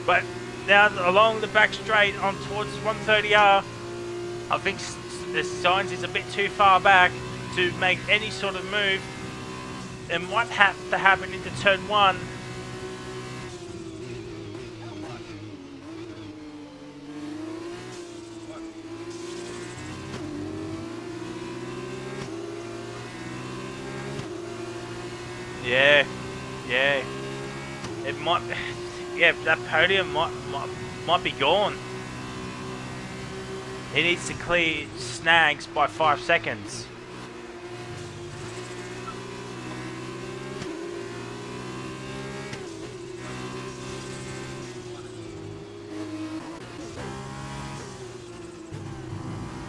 But now along the back straight on towards 130R, I think the Sainz is a bit too far back to make any sort of move. It might have to happen into turn 1. Yeah. It might. Yeah, that podium might be gone. He needs to clear Snags by 5 seconds.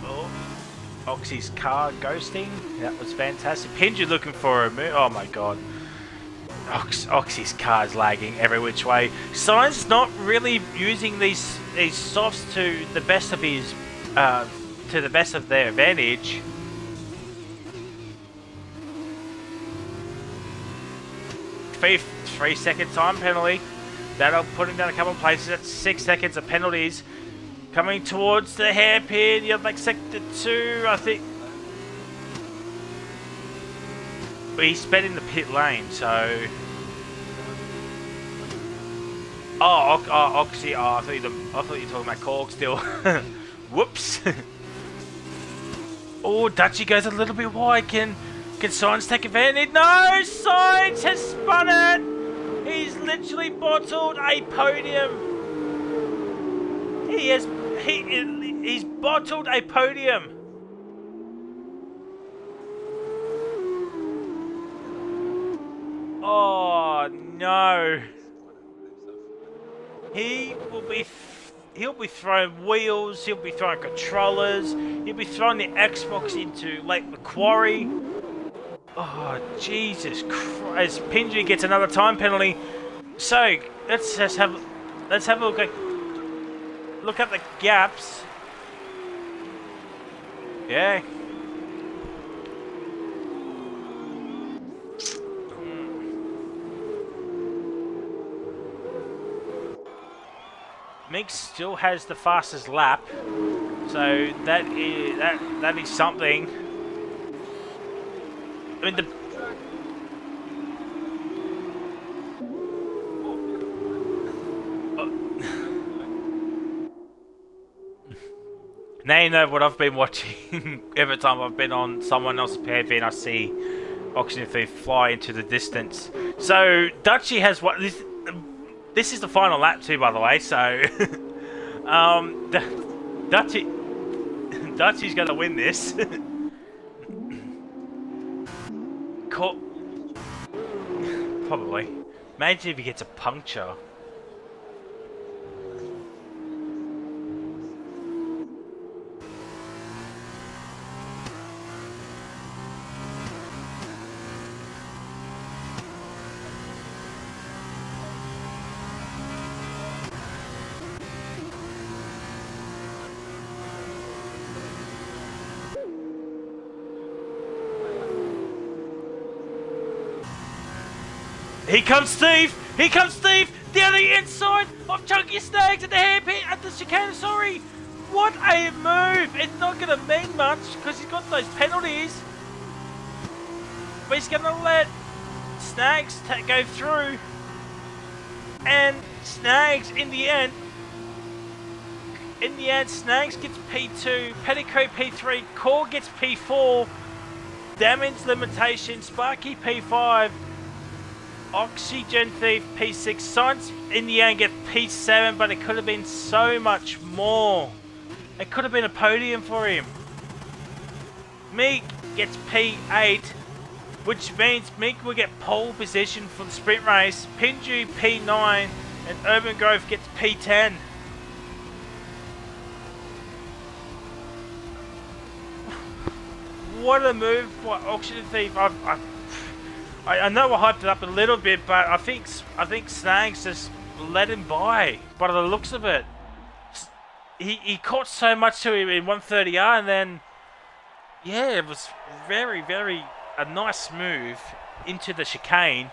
Oh, Oxy's car ghosting. That was fantastic. Pinju looking for a move. Oh my God. Oxy's car is lagging every which way. Sainz not really using these softs to the best of their advantage. Three second time penalty. That'll put him down a couple of places. That's 6 seconds of penalties. Coming towards the hairpin. You're like sector 2, I think. But he's sped in the pit lane, so. Oxy. I thought you were talking about Korg still. Whoops. Oh, Dutchy goes a little bit wide. Can Sainz take advantage? No, Sainz has spun it. He's literally bottled a podium. He's bottled a podium. Oh no! He'll be throwing wheels. He'll be throwing controllers. He'll be throwing the Xbox into Lake Macquarie. Oh Jesus Christ! Pinju gets another time penalty. So let's have a look at the gaps. Yeah. Mick still has the fastest lap. So that is something. I mean, the now you know what I've been watching every time I've been on someone else's POV and I see Oxygen Thief fly into the distance. So Dutchy has what this is the final lap too, by the way. So Dutchy's gonna win this. Probably. Imagine if he gets a puncture. Here comes Steve! Here comes Steve! Down the inside of Chunky Snags at the hairpin at the chicane. Sorry! What a move! It's not going to mean much because he's got those penalties. But he's going to let Snags go through. And Snags, in the end, Snags gets P2, Petticoat P3, Core gets P4, Damage Limitation, Sparky P5, Oxygen Thief P6, Science in the end gets P7, but it could have been so much more. It could have been a podium for him. Meek gets P8, which means Meek will get pole position for the sprint race. Pinju P9 and Urban Grove gets P10. What a move for Oxygen Thief. I know I hyped it up a little bit, but I think Snags just let him by the looks of it. He caught so much to him in 130R, and then yeah, it was very, very a nice move into the chicane.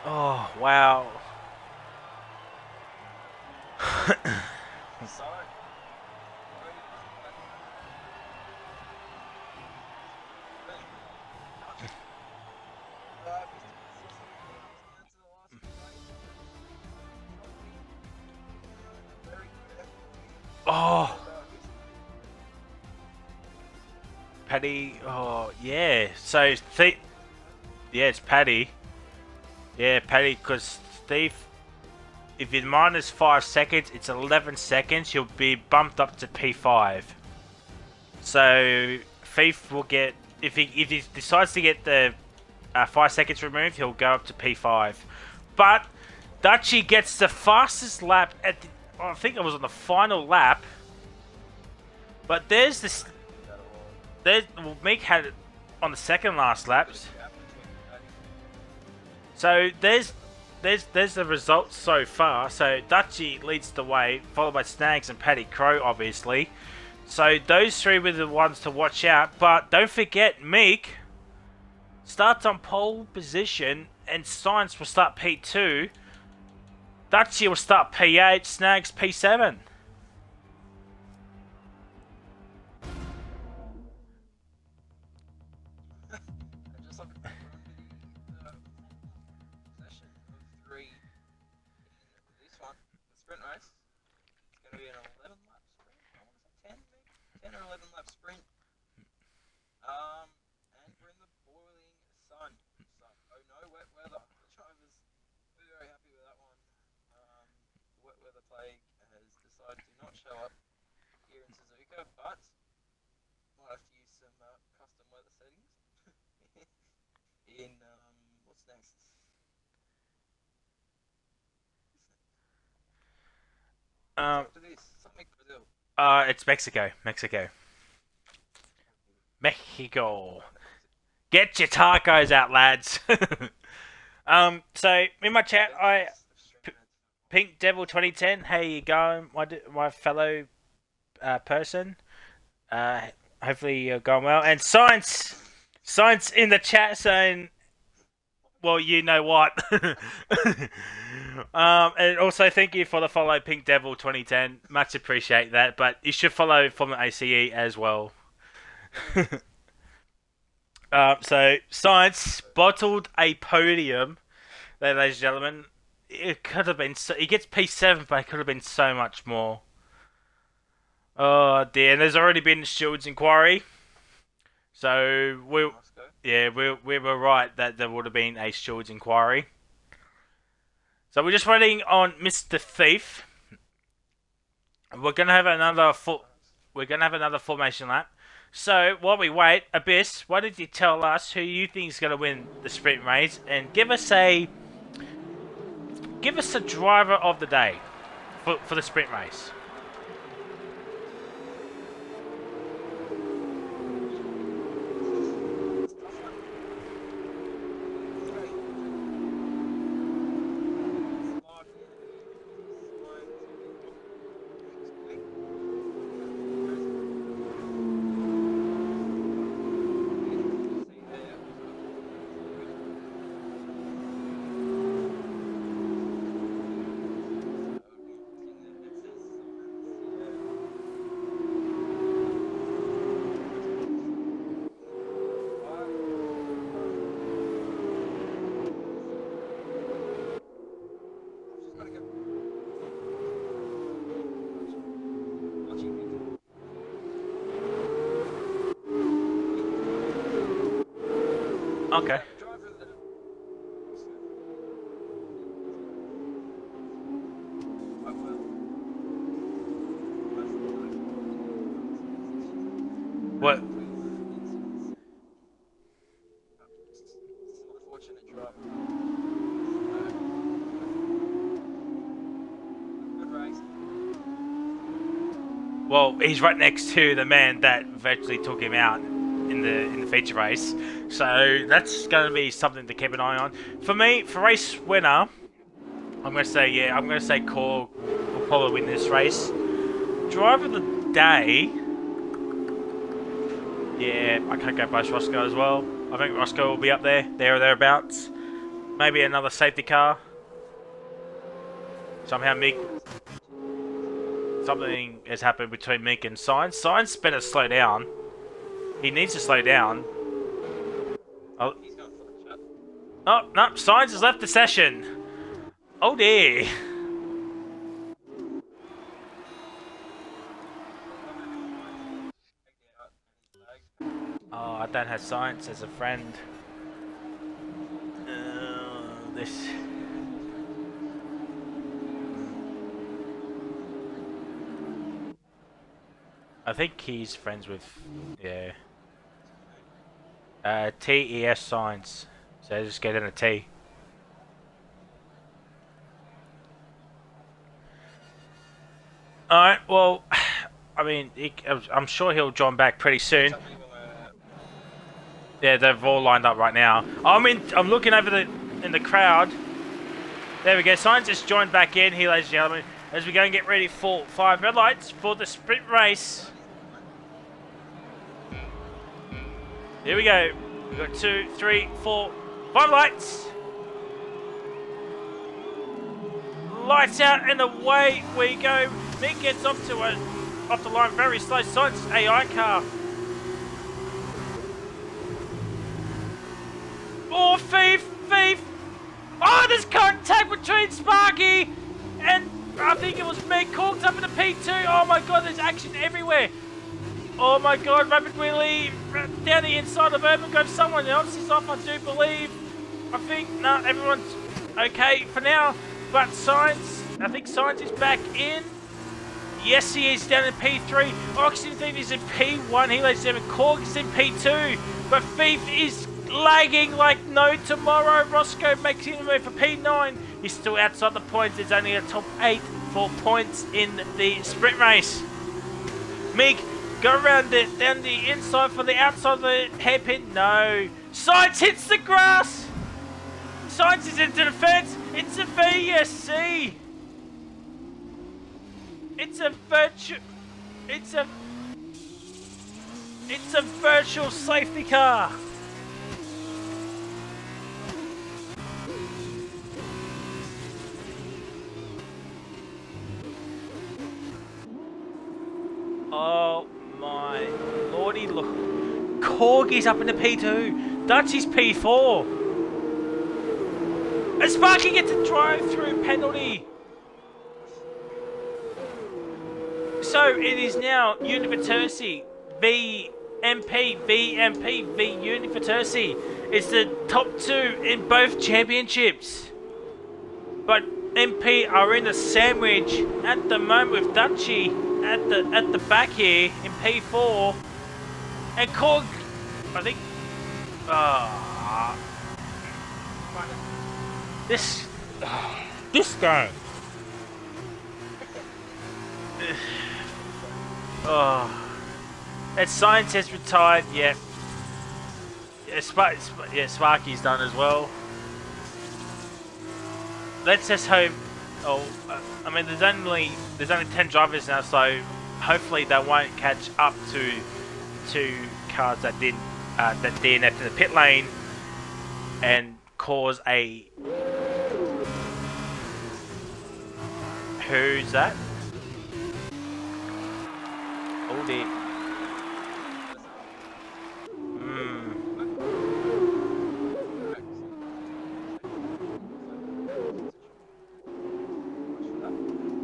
Oh wow. Oh, Paddy. Oh, yeah. So, yeah, it's Paddy. Yeah, Paddy, because Steve, if it's minus 5 seconds, it's 11 seconds. He'll be bumped up to P5. So, Thief will get, if he decides to get the 5 seconds removed, he'll go up to P5. But Dutchy gets the fastest lap at the, I think it was on the final lap. But there's this. Meek had it on the second last lap. So there's the results so far. So Dutchy leads the way, followed by Snags and Paddy Crow, obviously. So those three were the ones to watch out. But don't forget, Meek starts on pole position, and Science will start P2. Dutchy will start P8, Snags P7. Just like session of 3 in this one, the sprint race. It's going to be an 11 lap sprint. I want to say 10 maybe? 10 or 11 lap sprint. And we're in the boiling sun. So, no wet weather. The drivers were very happy with that one. The wet weather plague has decided to not show up here in Suzuka, but might have to use some custom weather settings in what's next? After this, something Brazil. It's Mexico. Get your tacos out, lads. So in my chat, Pink Devil 2010. How you going, my fellow person? Hopefully you're going well. And Science in the chat saying, well, you know what. And also thank you for the follow, Pink Devil 2010. Much appreciate that. But you should follow FormulaOCE as well. So Science bottled a podium, there, ladies and gentlemen. It could have been. He gets P7, but it could have been so much more. Oh dear! And there's already been a Shields inquiry, so we were right that there would have been a Shields inquiry. So we're just waiting on Mr. Thief. We're gonna have another formation lap. So while we wait, Abyss, why did you tell us who you think is gonna win the sprint race, and give us a driver of the day for the sprint race. Okay. What? Well, he's right next to the man that virtually took him out in the feature race, so that's going to be something to keep an eye on. For me, for race winner, I'm going to say Core will probably win this race. Driver of the day, yeah, I can't go past Roscoe as well. I think Roscoe will be up there or thereabouts. Maybe another safety car. Somehow something has happened between Mick and Science. Science better slow down. He needs to slow down. Oh, no, Science has left the session. Oh dear. Oh, I don't have Science as a friend. This. I think he's friends with, yeah. TES Science. So just get in a T. Alright, well, I mean, I'm sure he'll join back pretty soon. Yeah, they've all lined up right now. I'm looking over in the crowd. There we go. Science just joined back in here, ladies and gentlemen, as we go and get ready for 5 red lights for the sprint race. Here we go. We've got 2, 3, 4, 5 lights. Lights out and away we go. Mick gets off the line very slow. Science AI car. Oh, Thief! Oh, there's contact between Sparky and I think it was Mick. Cork's up in the P2. Oh my god, there's action everywhere. Oh my god, rapid wheelie down the inside of Urban Grove. Someone else is off, I do believe. I think, no, everyone's okay for now. But Science, I think Science is back in. Yes, he is down in P3. Oxygen Thief is in P1. He lays down. Cork is in P2. But Thief is lagging like no tomorrow. Roscoe makes him move for P9. He's still outside the points. There's only a top 8 for points in the sprint race. Mig, go around it, down the inside for the outside of the hairpin. No. Science hits the grass. Science is into the fence. It's a VSC. It's a virtual safety car. Corgi's up in the P2. Dutchy's P4. And Sparky gets a drive-through penalty. So it is now University v MP v MP v University. It's the top two in both championships. But MP are in a sandwich at the moment with Dutchy at the back here in P4. And Korg, I think, this game. Oh, and Science has retired. Yeah, Sparky's done as well. Let's just hope. Oh, I mean, there's only 10 drivers now, so hopefully they won't catch up to two cars that DNF in the pit lane and cause a. Who's that? Oh dear.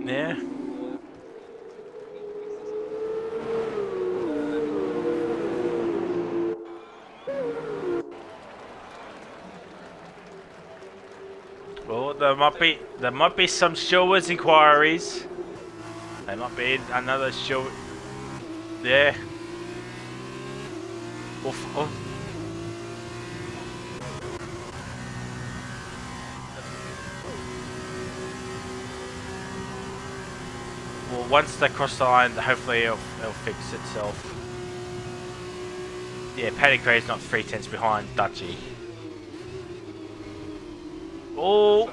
Yeah. Well, there might be some stewards inquiries. There might be another steward. Yeah. Oof, oof. Well, once they cross the line, hopefully it'll fix itself. Yeah, Paddy Cray's not 3/10 behind Dutchy. Oh!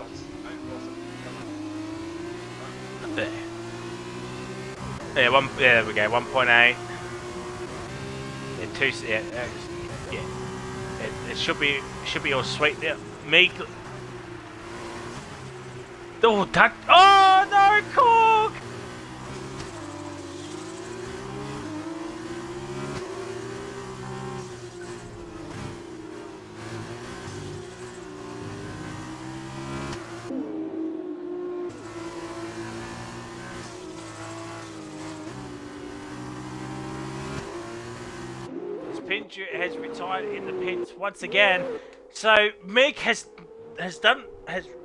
There. Yeah, there we go, 1.8. Yeah, it should be all sweet there. Me. Oh, that. Oh no, Cork! Pincher has retired in the pits once again, so Mick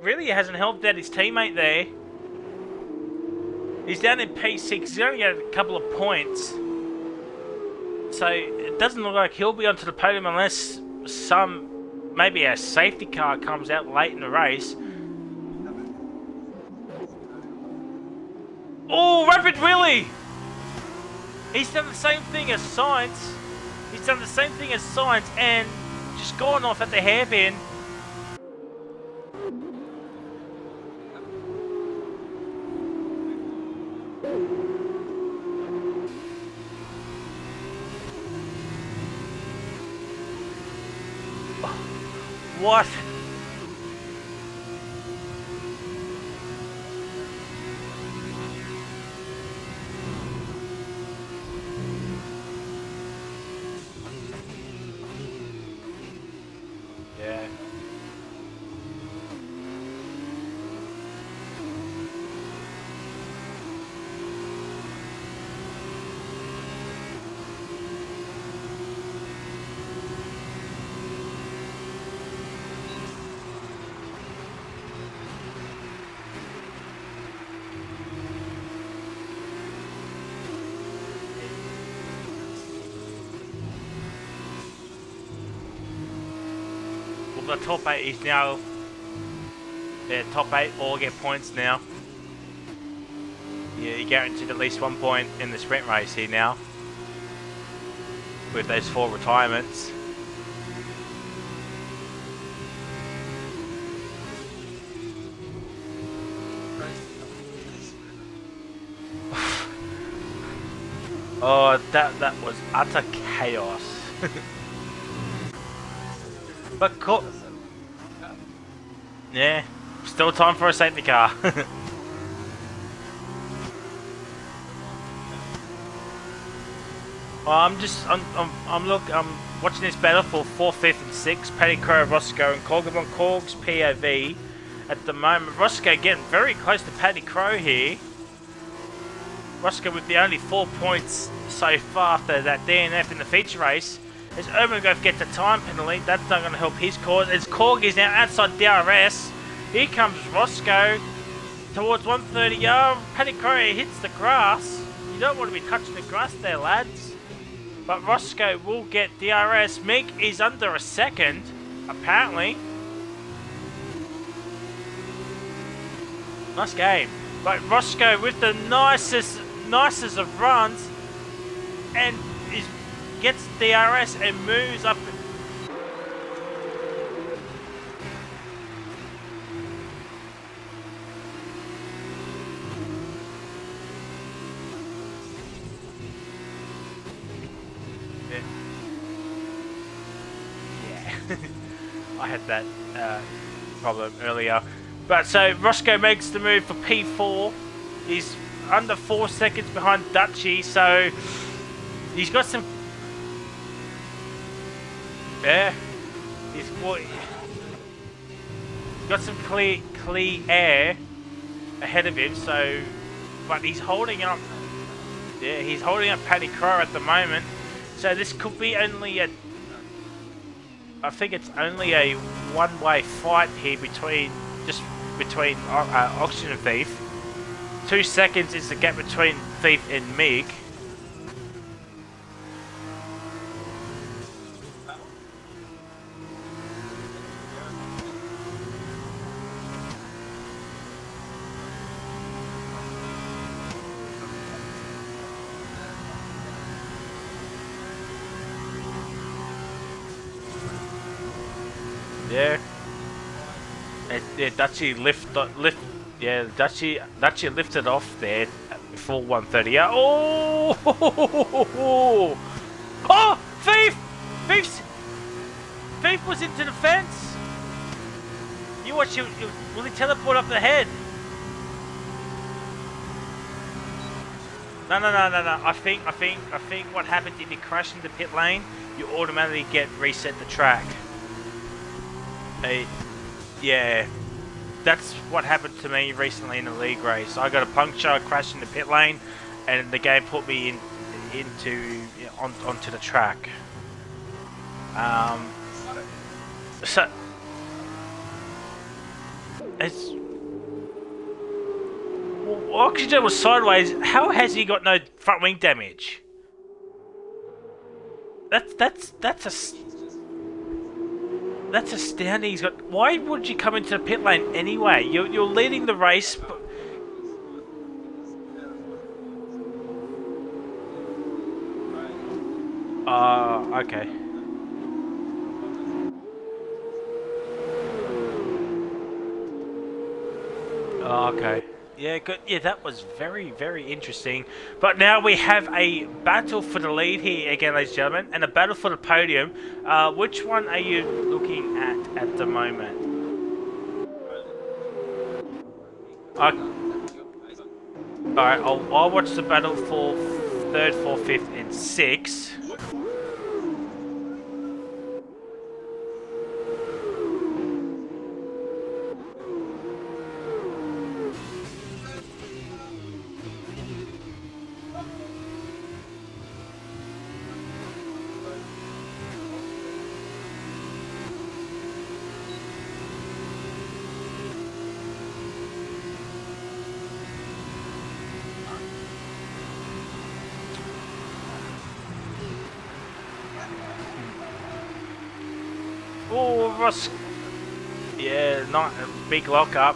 really hasn't helped out his teammate there. He's down in P6. He's only got a couple of points, so it doesn't look like he'll be onto the podium unless maybe a safety car comes out late in the race. Oh, Rapid Willie! He's done the same thing as Science. He's done the same thing as Science and just gone off at the hairpin. What? Yeah. The top 8 is now. Yeah, top 8 all get points now. Yeah, you're guaranteed at least 1 point in the sprint race here now. With those 4 retirements. Oh, that was utter chaos. But cool. Yeah, still time for a safety car. Well, I'm watching this battle for 4th, 5th, and 6th. Paddy Crow, Roscoe, and Corgabon Corg's POV. At the moment, Roscoe getting very close to Paddy Crow here. Roscoe with the only 4 points so far after that DNF in the feature race. As Ermengrove gets a time penalty, that's not going to help his cause. As Korg is now outside DRS, here comes Roscoe towards 130 yard. Paddy Crow hits the grass. You don't want to be touching the grass there, lads. But Roscoe will get DRS. Mick is under a second, apparently. Nice game. But Roscoe with the nicest of runs and gets DRS and moves up. Yeah. I had that problem earlier. But so Roscoe makes the move for P4. He's under 4 seconds behind Dutchy, so he's got some. Yeah, he's got some clear air ahead of him. So, but he's holding up. Yeah, he's holding up Paddy Crow at the moment. So this could be only a. I think it's only a one-way fight here between Oxygen and Thief. 2 seconds is the gap between Thief and Mig. Yeah. Yeah, Dutchy Dutchy lifted off there before 130. Oh! Oh! Thief was into the fence. You watch, will he teleport up the head? No. I think what happens if you crash into pit lane, you automatically get reset the track. Yeah, that's what happened to me recently in the league race. I got a puncture, crashed in the pit lane, and the game put me onto the track. So it's Oxygen was sideways. How has he got no front wing damage? That's astounding. He's got. Why would you come into the pit lane anyway? You're leading the race. Okay. Okay. Yeah, good. Yeah, that was very, very interesting. But now we have a battle for the lead here again, ladies and gentlemen, and a battle for the podium. Which one are you looking at the moment? Alright, I'll watch the battle for 3rd, 4th, 5th, and 6th. Oh, yeah, not a big lockup.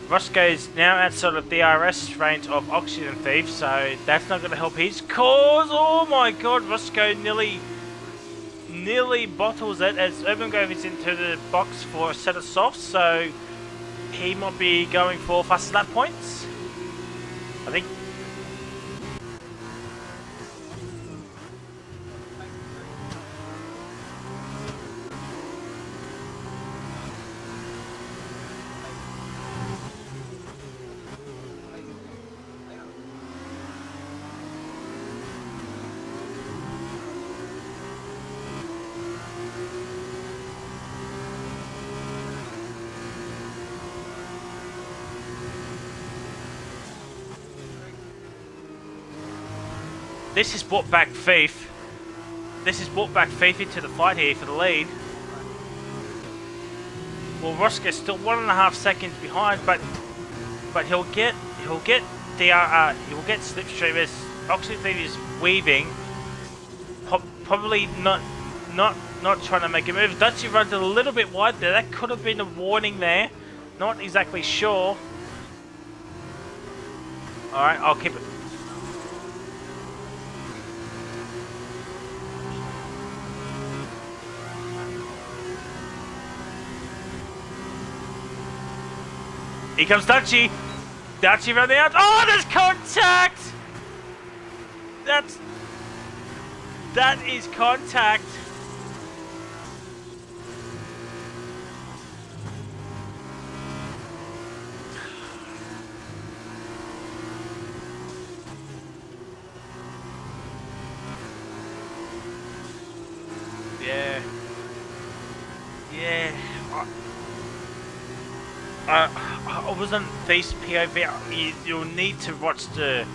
Roscoe's now outside of the DRS range of Oxygen Thief, so that's not going to help his cause. Oh my god, Roscoe nearly bottles it as Ermengrove is into the box for a set of softs, so he might be going for fast lap points. I think. This has brought back Thief. This has brought back Thief into the fight here for the lead. Well, Roscoe's still 1.5 seconds behind, but he'll get Slipstream as Oxy Thief is weaving. Probably not trying to make a move. Dutchy runs a little bit wide there. That could have been a warning there. Not exactly sure. Alright, I'll keep it. Here comes Dutchy. Dutchy running out. Oh, there's contact! That is contact. Yeah. I wasn't Thief's POV. You'll need to watch the.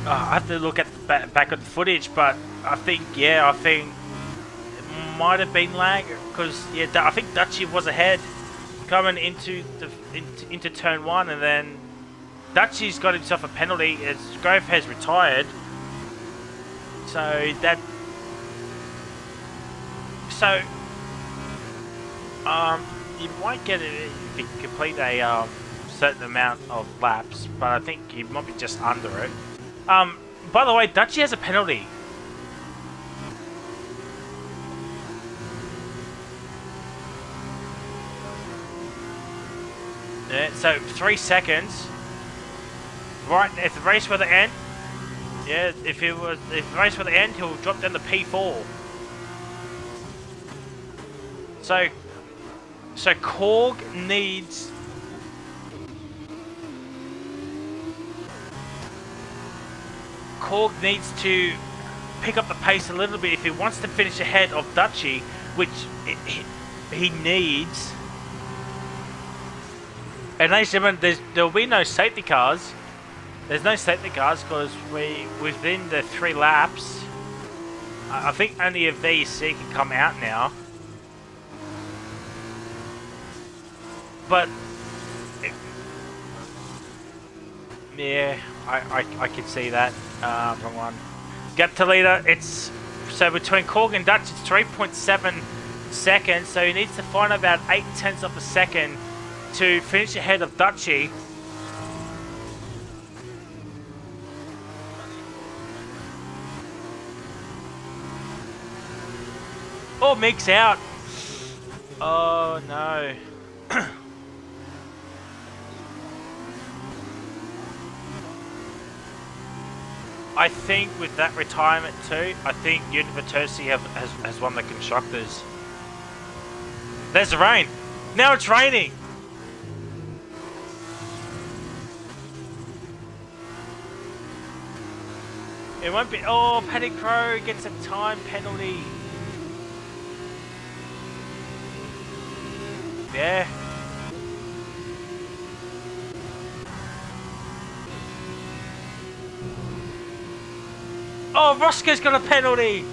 I have to look at the back of the footage, but I think it might have been lag because I think Dutchy was ahead coming into turn 1, and then Dutchy's got himself a penalty as Grove has retired. You might get it if you complete a certain amount of laps, but I think you might be just under it. By the way, Dutchy has a penalty. Yeah, so 3 seconds. Right, if the race were to end, if the race were to end, he'll drop down to P4. So Korg needs to pick up the pace a little bit if he wants to finish ahead of Dutchy, which he needs. And ladies and gentlemen, there'll be no safety cars. There's no safety cars because within the 3 laps, I think only a VC can come out now. But yeah, I can see that. Wrong one. Gap to leader. It's so between Korg and Dutch, it's 3.7 seconds. So he needs to find about 0.8 of a second to finish ahead of Dutchy. Oh, Mick's out. Oh no. I think with that retirement too, I think University has won the constructors. There's the rain. Now it's raining. It won't be. Oh, Paddy Crow gets a time penalty. Yeah. Oh, Roscoe's got a penalty.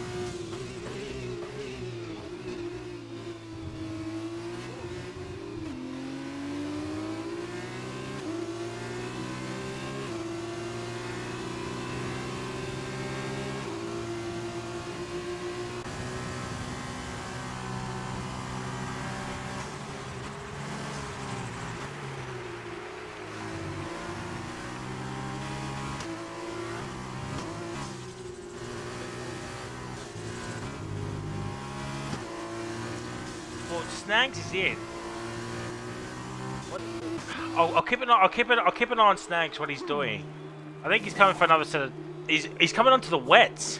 Snags is in. What? I'll keep an eye on Snags. What he's doing. I think he's coming for another set of. He's coming onto the wets.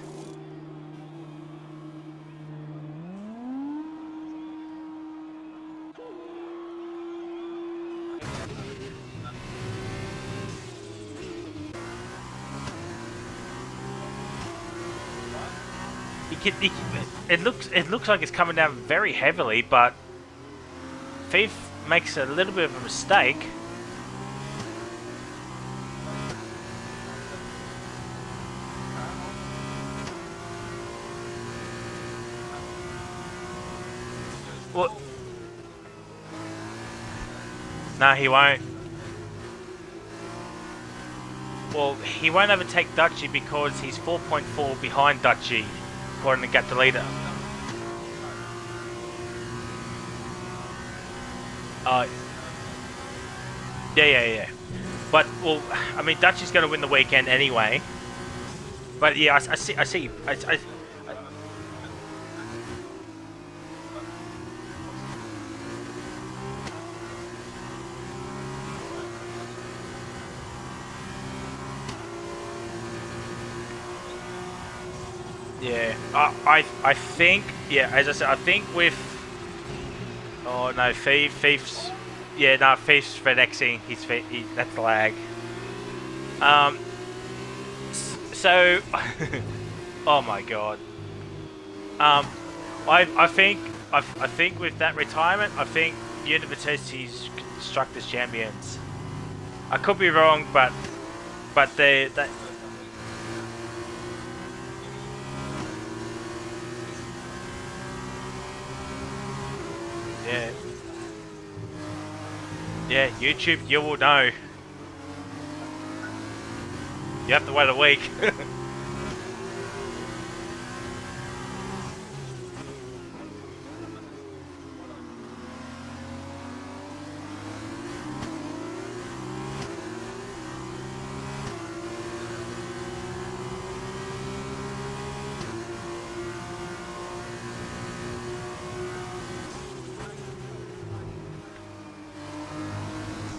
It looks like it's coming down very heavily, but Thief makes a little bit of a mistake. No, he won't. Well, he won't overtake Dutchy because he's 4.4 behind Dutchy, according to Gap to Leader. Yeah. But, well, I mean, Dutchy's going to win the weekend anyway. But yeah, I see. Yeah, I think, yeah, as I said, I think with, oh no, Thief's, yeah, no, Thief's FedExing, that's lag. So, oh my god. I think with that retirement, I think University's Constructors champions. I could be wrong, but they. Yeah. Yeah, YouTube, you will know. You have to wait a week.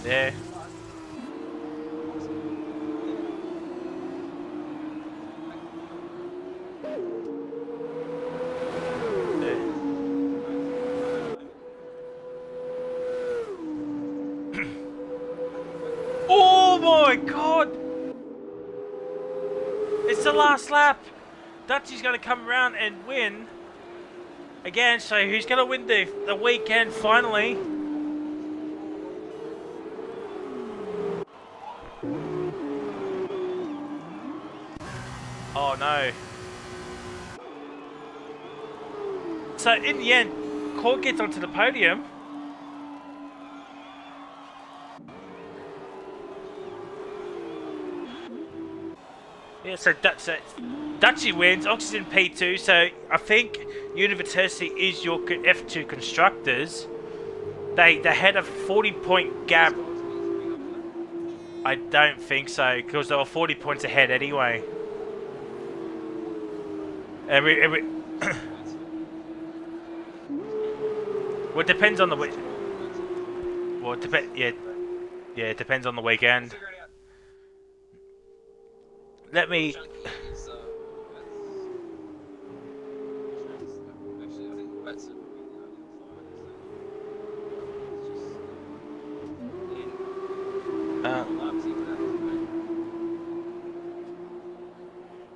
Yeah. Oh my god! It's the last lap. Dutchy's going to come around and win again. So who's going to win the weekend finally? Oh no. So in the end, Cork gets onto the podium. Yeah, so Dutchy wins, Oxygen P2, so I think University is your F2 constructors. They had a 40-point gap. I don't think so, because they were 40 points ahead anyway. Well, it depends on the week. Well, yeah, it depends on the weekend. Let me.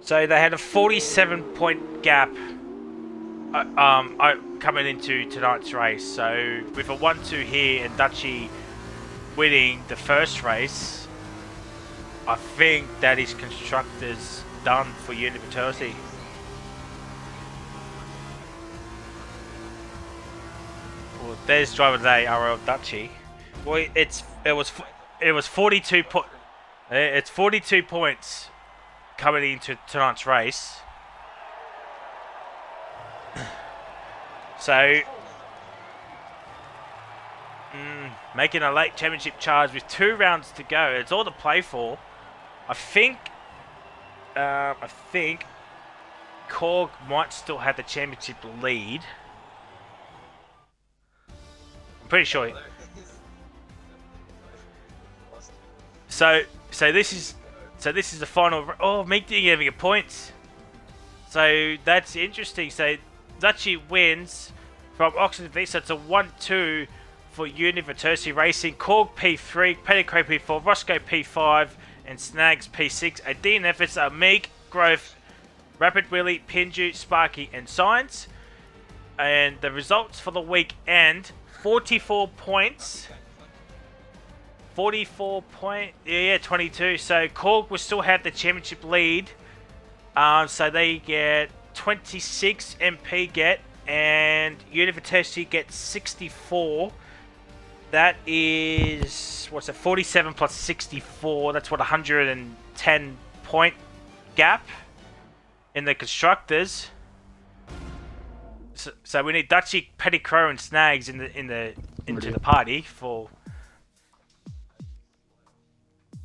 So they had a 47-point gap coming into tonight's race. So with a 1-2 here and Dutchy winning the first race, I think that is constructors done for University. Well, there's driver today, RL Dutchy. Well, it was 42 it's 42 points coming into tonight's race. So making a late championship charge with 2 rounds to go. It's all to play for. I think Korg might still have the championship lead. I'm pretty sure. So this is the final. Oh, Meek didn't even get points. So that's interesting. So Dutchy wins from Oxford V. So it's a 1-2 for University Racing. Korg P3, Petticoat P4, Roscoe P5, and Snags P6. A DNF is Meek, Grove, Rapid Willie, Pinju, Sparky, and Science. And the results for the weekend: 44 points. 44 point, yeah, 22. So Korg will still have the championship lead. So they get 26, MP get, and University gets 64. That is, what's it, 47 plus 64. That's what, 110 point gap in the constructors. So we need Dutchy, Petty Crow, and Snags into the party for.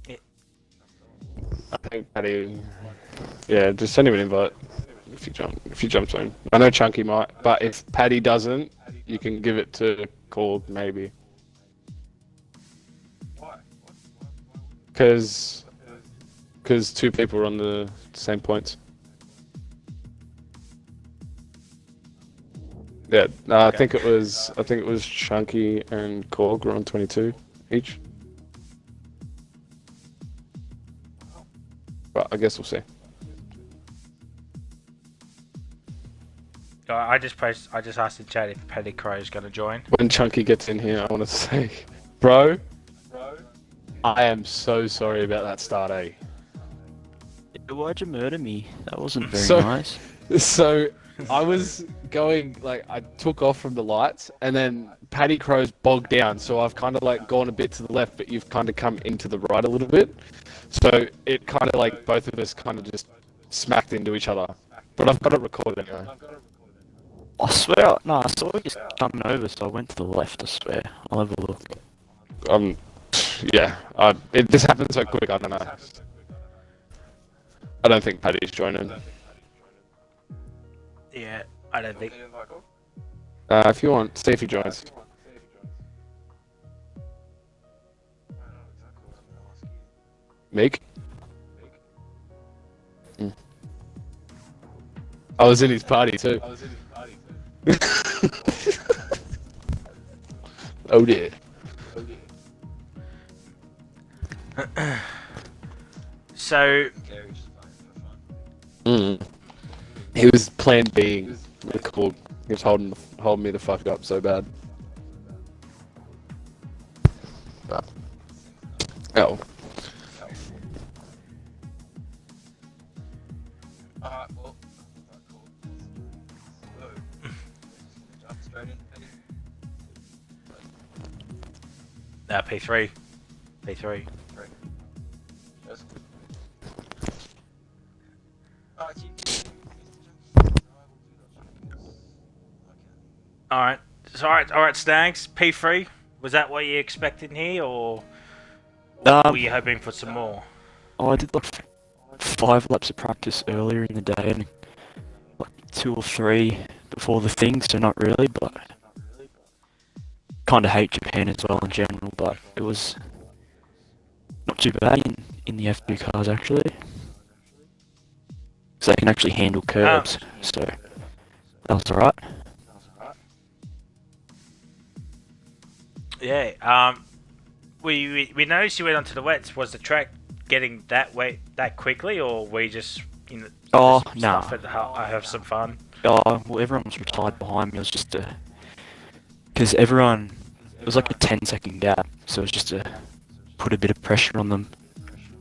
I think Paddy. Yeah, just send him an invite if you jump on. I know Chunky might, but if Paddy doesn't, you can give it to Korg maybe. Because two people are on the same points. Yeah, I think it was Chunky and Korg were on 22 each. But I guess we'll see. I just asked in chat if Petty Crow is going to join. When Chunky gets in here, I want to say, bro, I am so sorry about that start, eh? Why'd you murder me? That wasn't very nice. So I was going, like, I took off from the lights, and then Paddy Crow's bogged down, so I've kind of, like, gone a bit to the left, but you've kind of come into the right a little bit. So it kind of, like, both of us kind of just smacked into each other. But I've got it recorded anyway. I swear, no, I saw you coming over, so I went to the left, I swear. I'll have a look. Yeah, it just happened so quick, I don't know. I don't think Paddy's joining. Yeah, I don't think. If you want, see if he joins. Meek? I was in his party too. Oh dear. So. He was plan B with Korg. He was holding me the fuck up so bad. But, oh. Well, cool. So, jump straight into Petty. P3. P3. Yes. Alright. Alright, Snags. P3. Was that what you expected here, or were you hoping for some more? Oh, I did like 5 laps of practice earlier in the day, and like 2 or 3 before the thing, so not really, but kind of hate Japan as well in general, but it was not too bad in the F2 cars actually. So they can actually handle curves, so that was alright. Yeah, we noticed you went onto the wets. Was the track getting that wet that quickly, or were you just no. I have some fun? Oh, well, everyone was retired behind me. It was just because everyone, it was like a 10-second gap, so it was just to put a bit of pressure on them.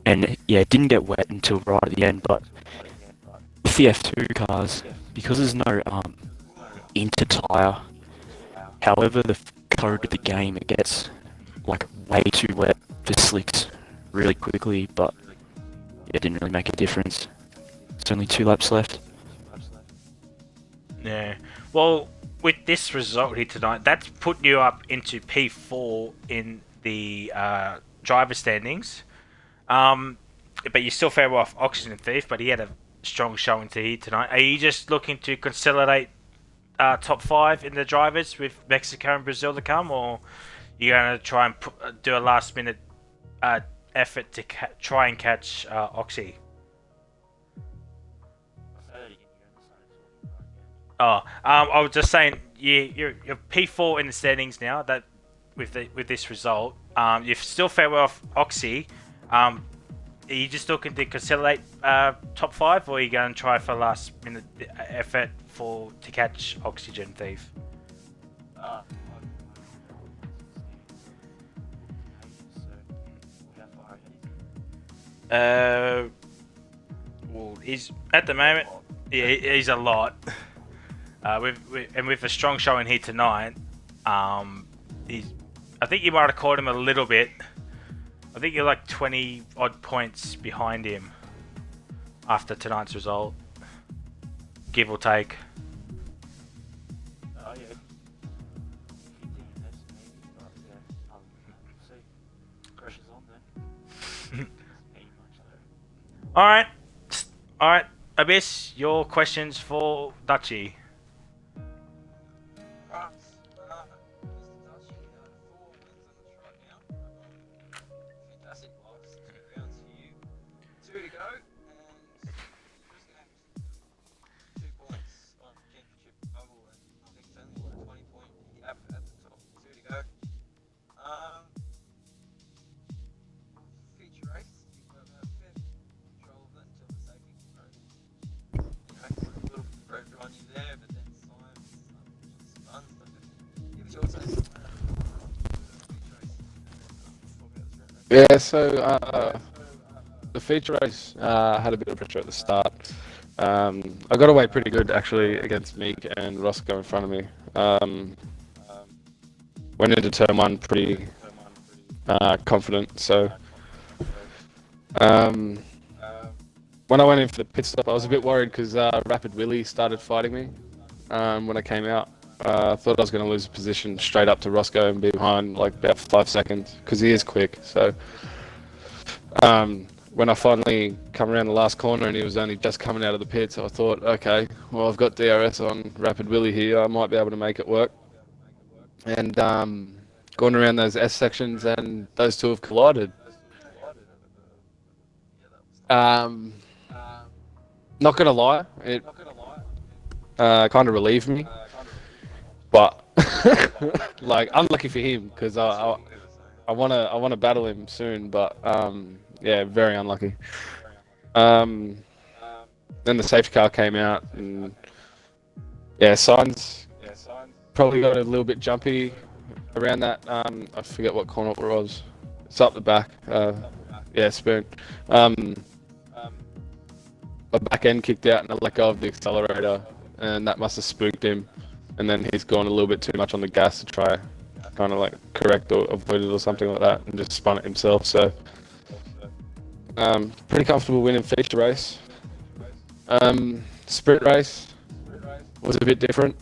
And yeah, it didn't get wet until right at the end, but with the F2 cars, because there's no inter-tyre, however the code of the game, it gets like way too wet for slicks really quickly, but it didn't really make a difference. There's only 2 laps left. Yeah. Well, with this result here tonight, that's put you up into P4 in the driver standings. But you still fair off Oxygen Thief, but he had a strong showing to here tonight. Are you just looking to consolidate top 5 in the drivers with Mexico and Brazil to come, or you're going to try and do a last minute effort to try and catch Oxy? Oh, I was just saying, you're P4 in the standings now. That with this result, you're still fair off Oxy. Are you just looking to consolidate top 5, or are you going to try for last minute effort to catch Oxygen Thief? Well, he's at the moment. Yeah, he's a lot. With a strong showing here tonight, he's I think you might have caught him a little bit. I think you're like 20 odd points behind him after tonight's result, give or take. Oh yeah. See, pressure's on then. All right, Abyss, your questions for Dutchy. Right, Mr. Dutchy, 4 wins on the trot now. Fantastic last 2 rounds for you. 2 to go, and just gained 2 points on championship bubble, and I think it's only a 20-point gap at the top. 2 to go. Feature race, you've got a fair control of that until the safety road. You know, a little pressure on you there, but then Simon's fun stuff. Give us your take. Feature race. Talk about this round. Yeah, so the feature race had a bit of pressure at the start. I got away pretty good actually against Meek and Roscoe in front of me. Went into turn 1 pretty confident. So when I went in for the pit stop, I was a bit worried because Rapid Willie started fighting me when I came out. I thought I was going to lose a position straight up to Roscoe and be behind like about 5 seconds because he is quick. So when I finally come around the last corner and he was only just coming out of the pits, I thought, okay, well I've got DRS on Rapid Willie here, I might be able to make it work. And going around those S sections and those two have collided. Not gonna lie, it kind of relieved me, but like unlucky for him because I wanna battle him soon, but yeah, very unlucky. Then the safety car came out, and yeah, signs probably got a little bit jumpy around that. I forget what corner it was. It's up the back. Yeah, spoon. My back end kicked out and I let go of the accelerator, and that must have spooked him. And then he's gone a little bit too much on the gas to try kind of like correct or avoid it or something like that, and just spun it himself. So pretty comfortable winning feature race. Sprint race was a bit different.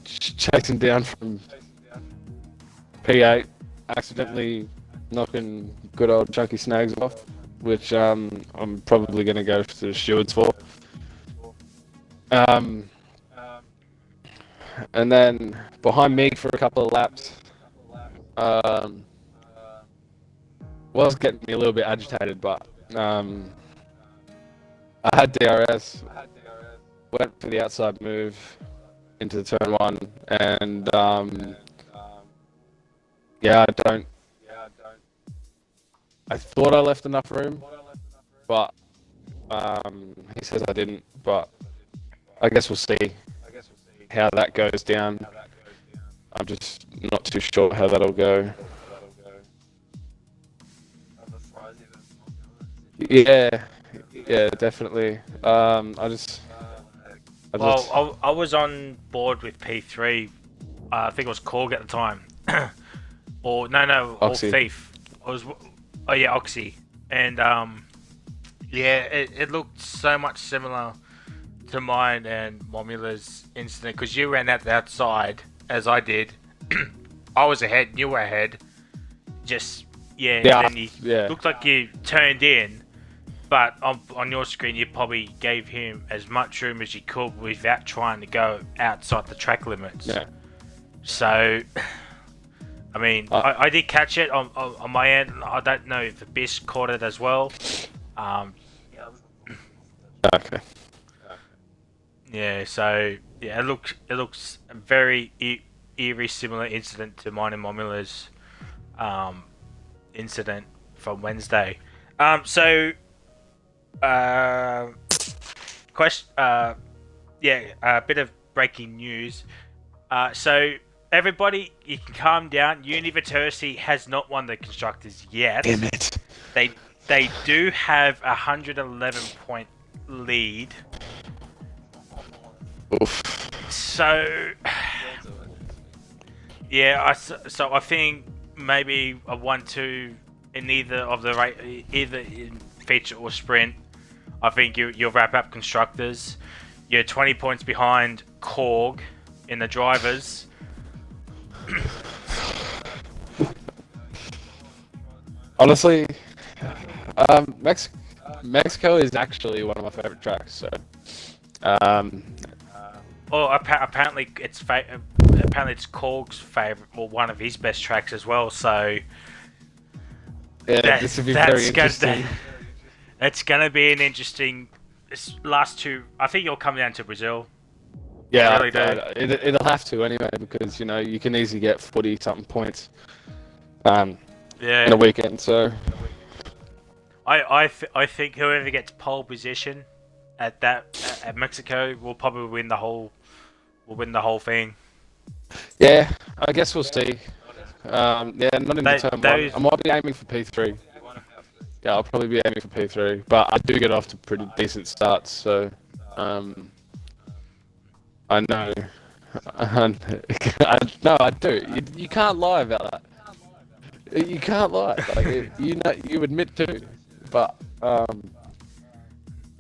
Chasing down from P8, accidentally knocking good old Chunky Snags off, which I'm probably going to go to the stewards for. And then behind Meek for a couple of laps, was getting me a little bit agitated, but I had DRS, went for the outside move into turn 1, and yeah, I thought I left enough room, but he says I didn't, but I guess we'll see how that goes down. I'm just not too sure how that'll go. Yeah, definitely. I was on board with P3. I think it was Korg at the time, or or Thief. Oxy, and yeah, it looked so much similar to mine and Momula's incident because you ran out the outside as I did. I was ahead, you were ahead. Just and then you looked like you turned in, but on your screen you probably gave him as much room as you could without trying to go outside the track limits. Yeah. So, I mean, I did catch it on my end. I don't know if the Abyss caught it as well. Okay. Yeah, so yeah, it looks a very eerie similar incident to mine and Momula's incident from Wednesday. A bit of breaking news. So everybody, you can calm down. University has not won the constructors yet. Damn it! They do have a 111-point lead. Oof. So Yeah, so I think maybe a 1-2 in either of the either in feature or sprint. I think you'll wrap up constructors. You're 20 points behind Korg in the drivers. Honestly, Mexico is actually one of my favorite tracks. So, Well, apparently it's Korg's favorite, or one of his best tracks as well. So yeah, this would be very interesting. It's gonna be an interesting last two. I think you'll come down to Brazil. Yeah, really do. it'll have to anyway because you can easily get 40-something points. Yeah. In a weekend. So I think whoever gets pole position at Mexico will probably win the whole thing. yeah, I guess we'll see. Yeah, not in the turn one. I might be aiming for P3. Yeah, I'll probably be aiming for P3, but I do get off to pretty decent starts, so I know. No, I do. You can't lie about that. You can't lie. Like, you admit to. But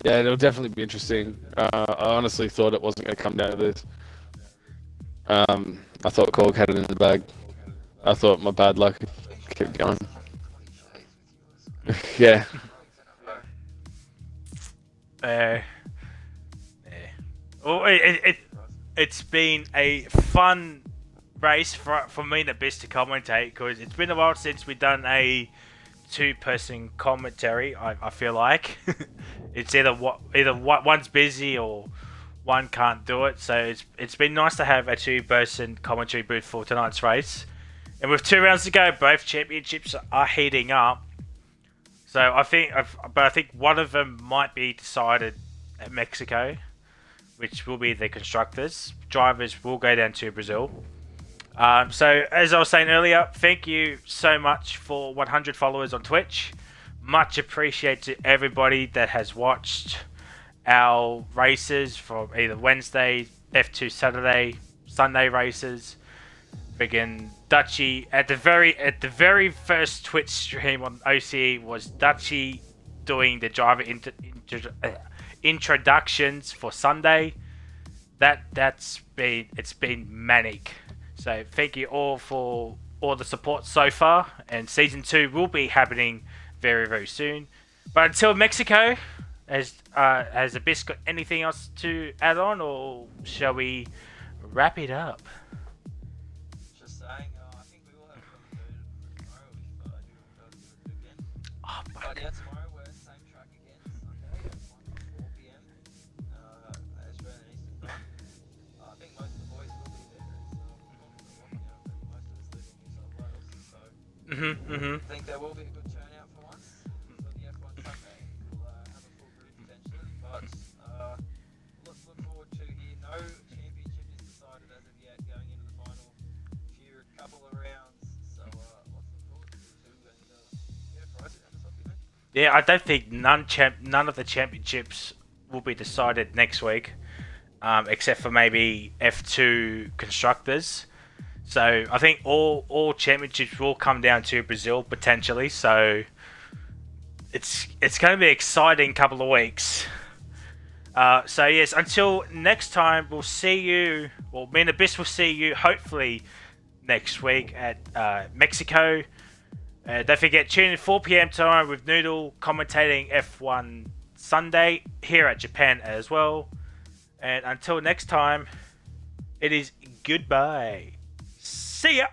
yeah, it'll definitely be interesting. I honestly thought it wasn't going to come down to this. I thought Korg had it in the bag. I thought my bad luck kept going. Yeah. Well, it's been a fun race for me and Abyss to commentate, because it's been a while since we've done a two-person commentary. I feel like it's either one's busy or one can't do it. So it's been nice to have a two-person commentary booth for tonight's race. And with 2 rounds to go, both championships are heating up. So I think one of them might be decided at Mexico, which will be the constructors. Drivers will go down to Brazil. So as I was saying earlier, thank you so much for 100 followers on Twitch. Much appreciated to everybody that has watched our races from either Wednesday, F2 Saturday, Sunday races. Friggin' Dutchy at the very first Twitch stream on OCE was Dutchy doing the driver introductions for Sunday. It's been manic. So thank you all for all the support so far, and season 2 will be happening very, very soon. But until Mexico, has Abyss got anything else to add on, or shall we wrap it up? Just saying, I think we will have it on the tomorrow if I do it again. Oh, But yeah, tomorrow we're same track again, Sunday at 4 p.m. Australian Eastern Time. I think most of the boys will be there. It's most of us live in New South Wales, so I think there will be a good turnout for once for the F1 Sunday. We'll have a full group potentially, but look forward to here. No championship is decided as of yet going into the final couple of rounds, so lots to look forward to. And yeah, Bryce, you have something, mate? Yeah, I don't think none of the championships will be decided next week, except for maybe F2 constructors. So I think all championships will come down to Brazil potentially. So it's going to be an exciting couple of weeks. So yes, until next time, we'll see you. Well, me and Abyss will see you hopefully next week at Mexico. Don't forget, tune in 4 p.m. tomorrow with Noodle commentating F1 Sunday here at Japan as well. And until next time, it is goodbye. See ya!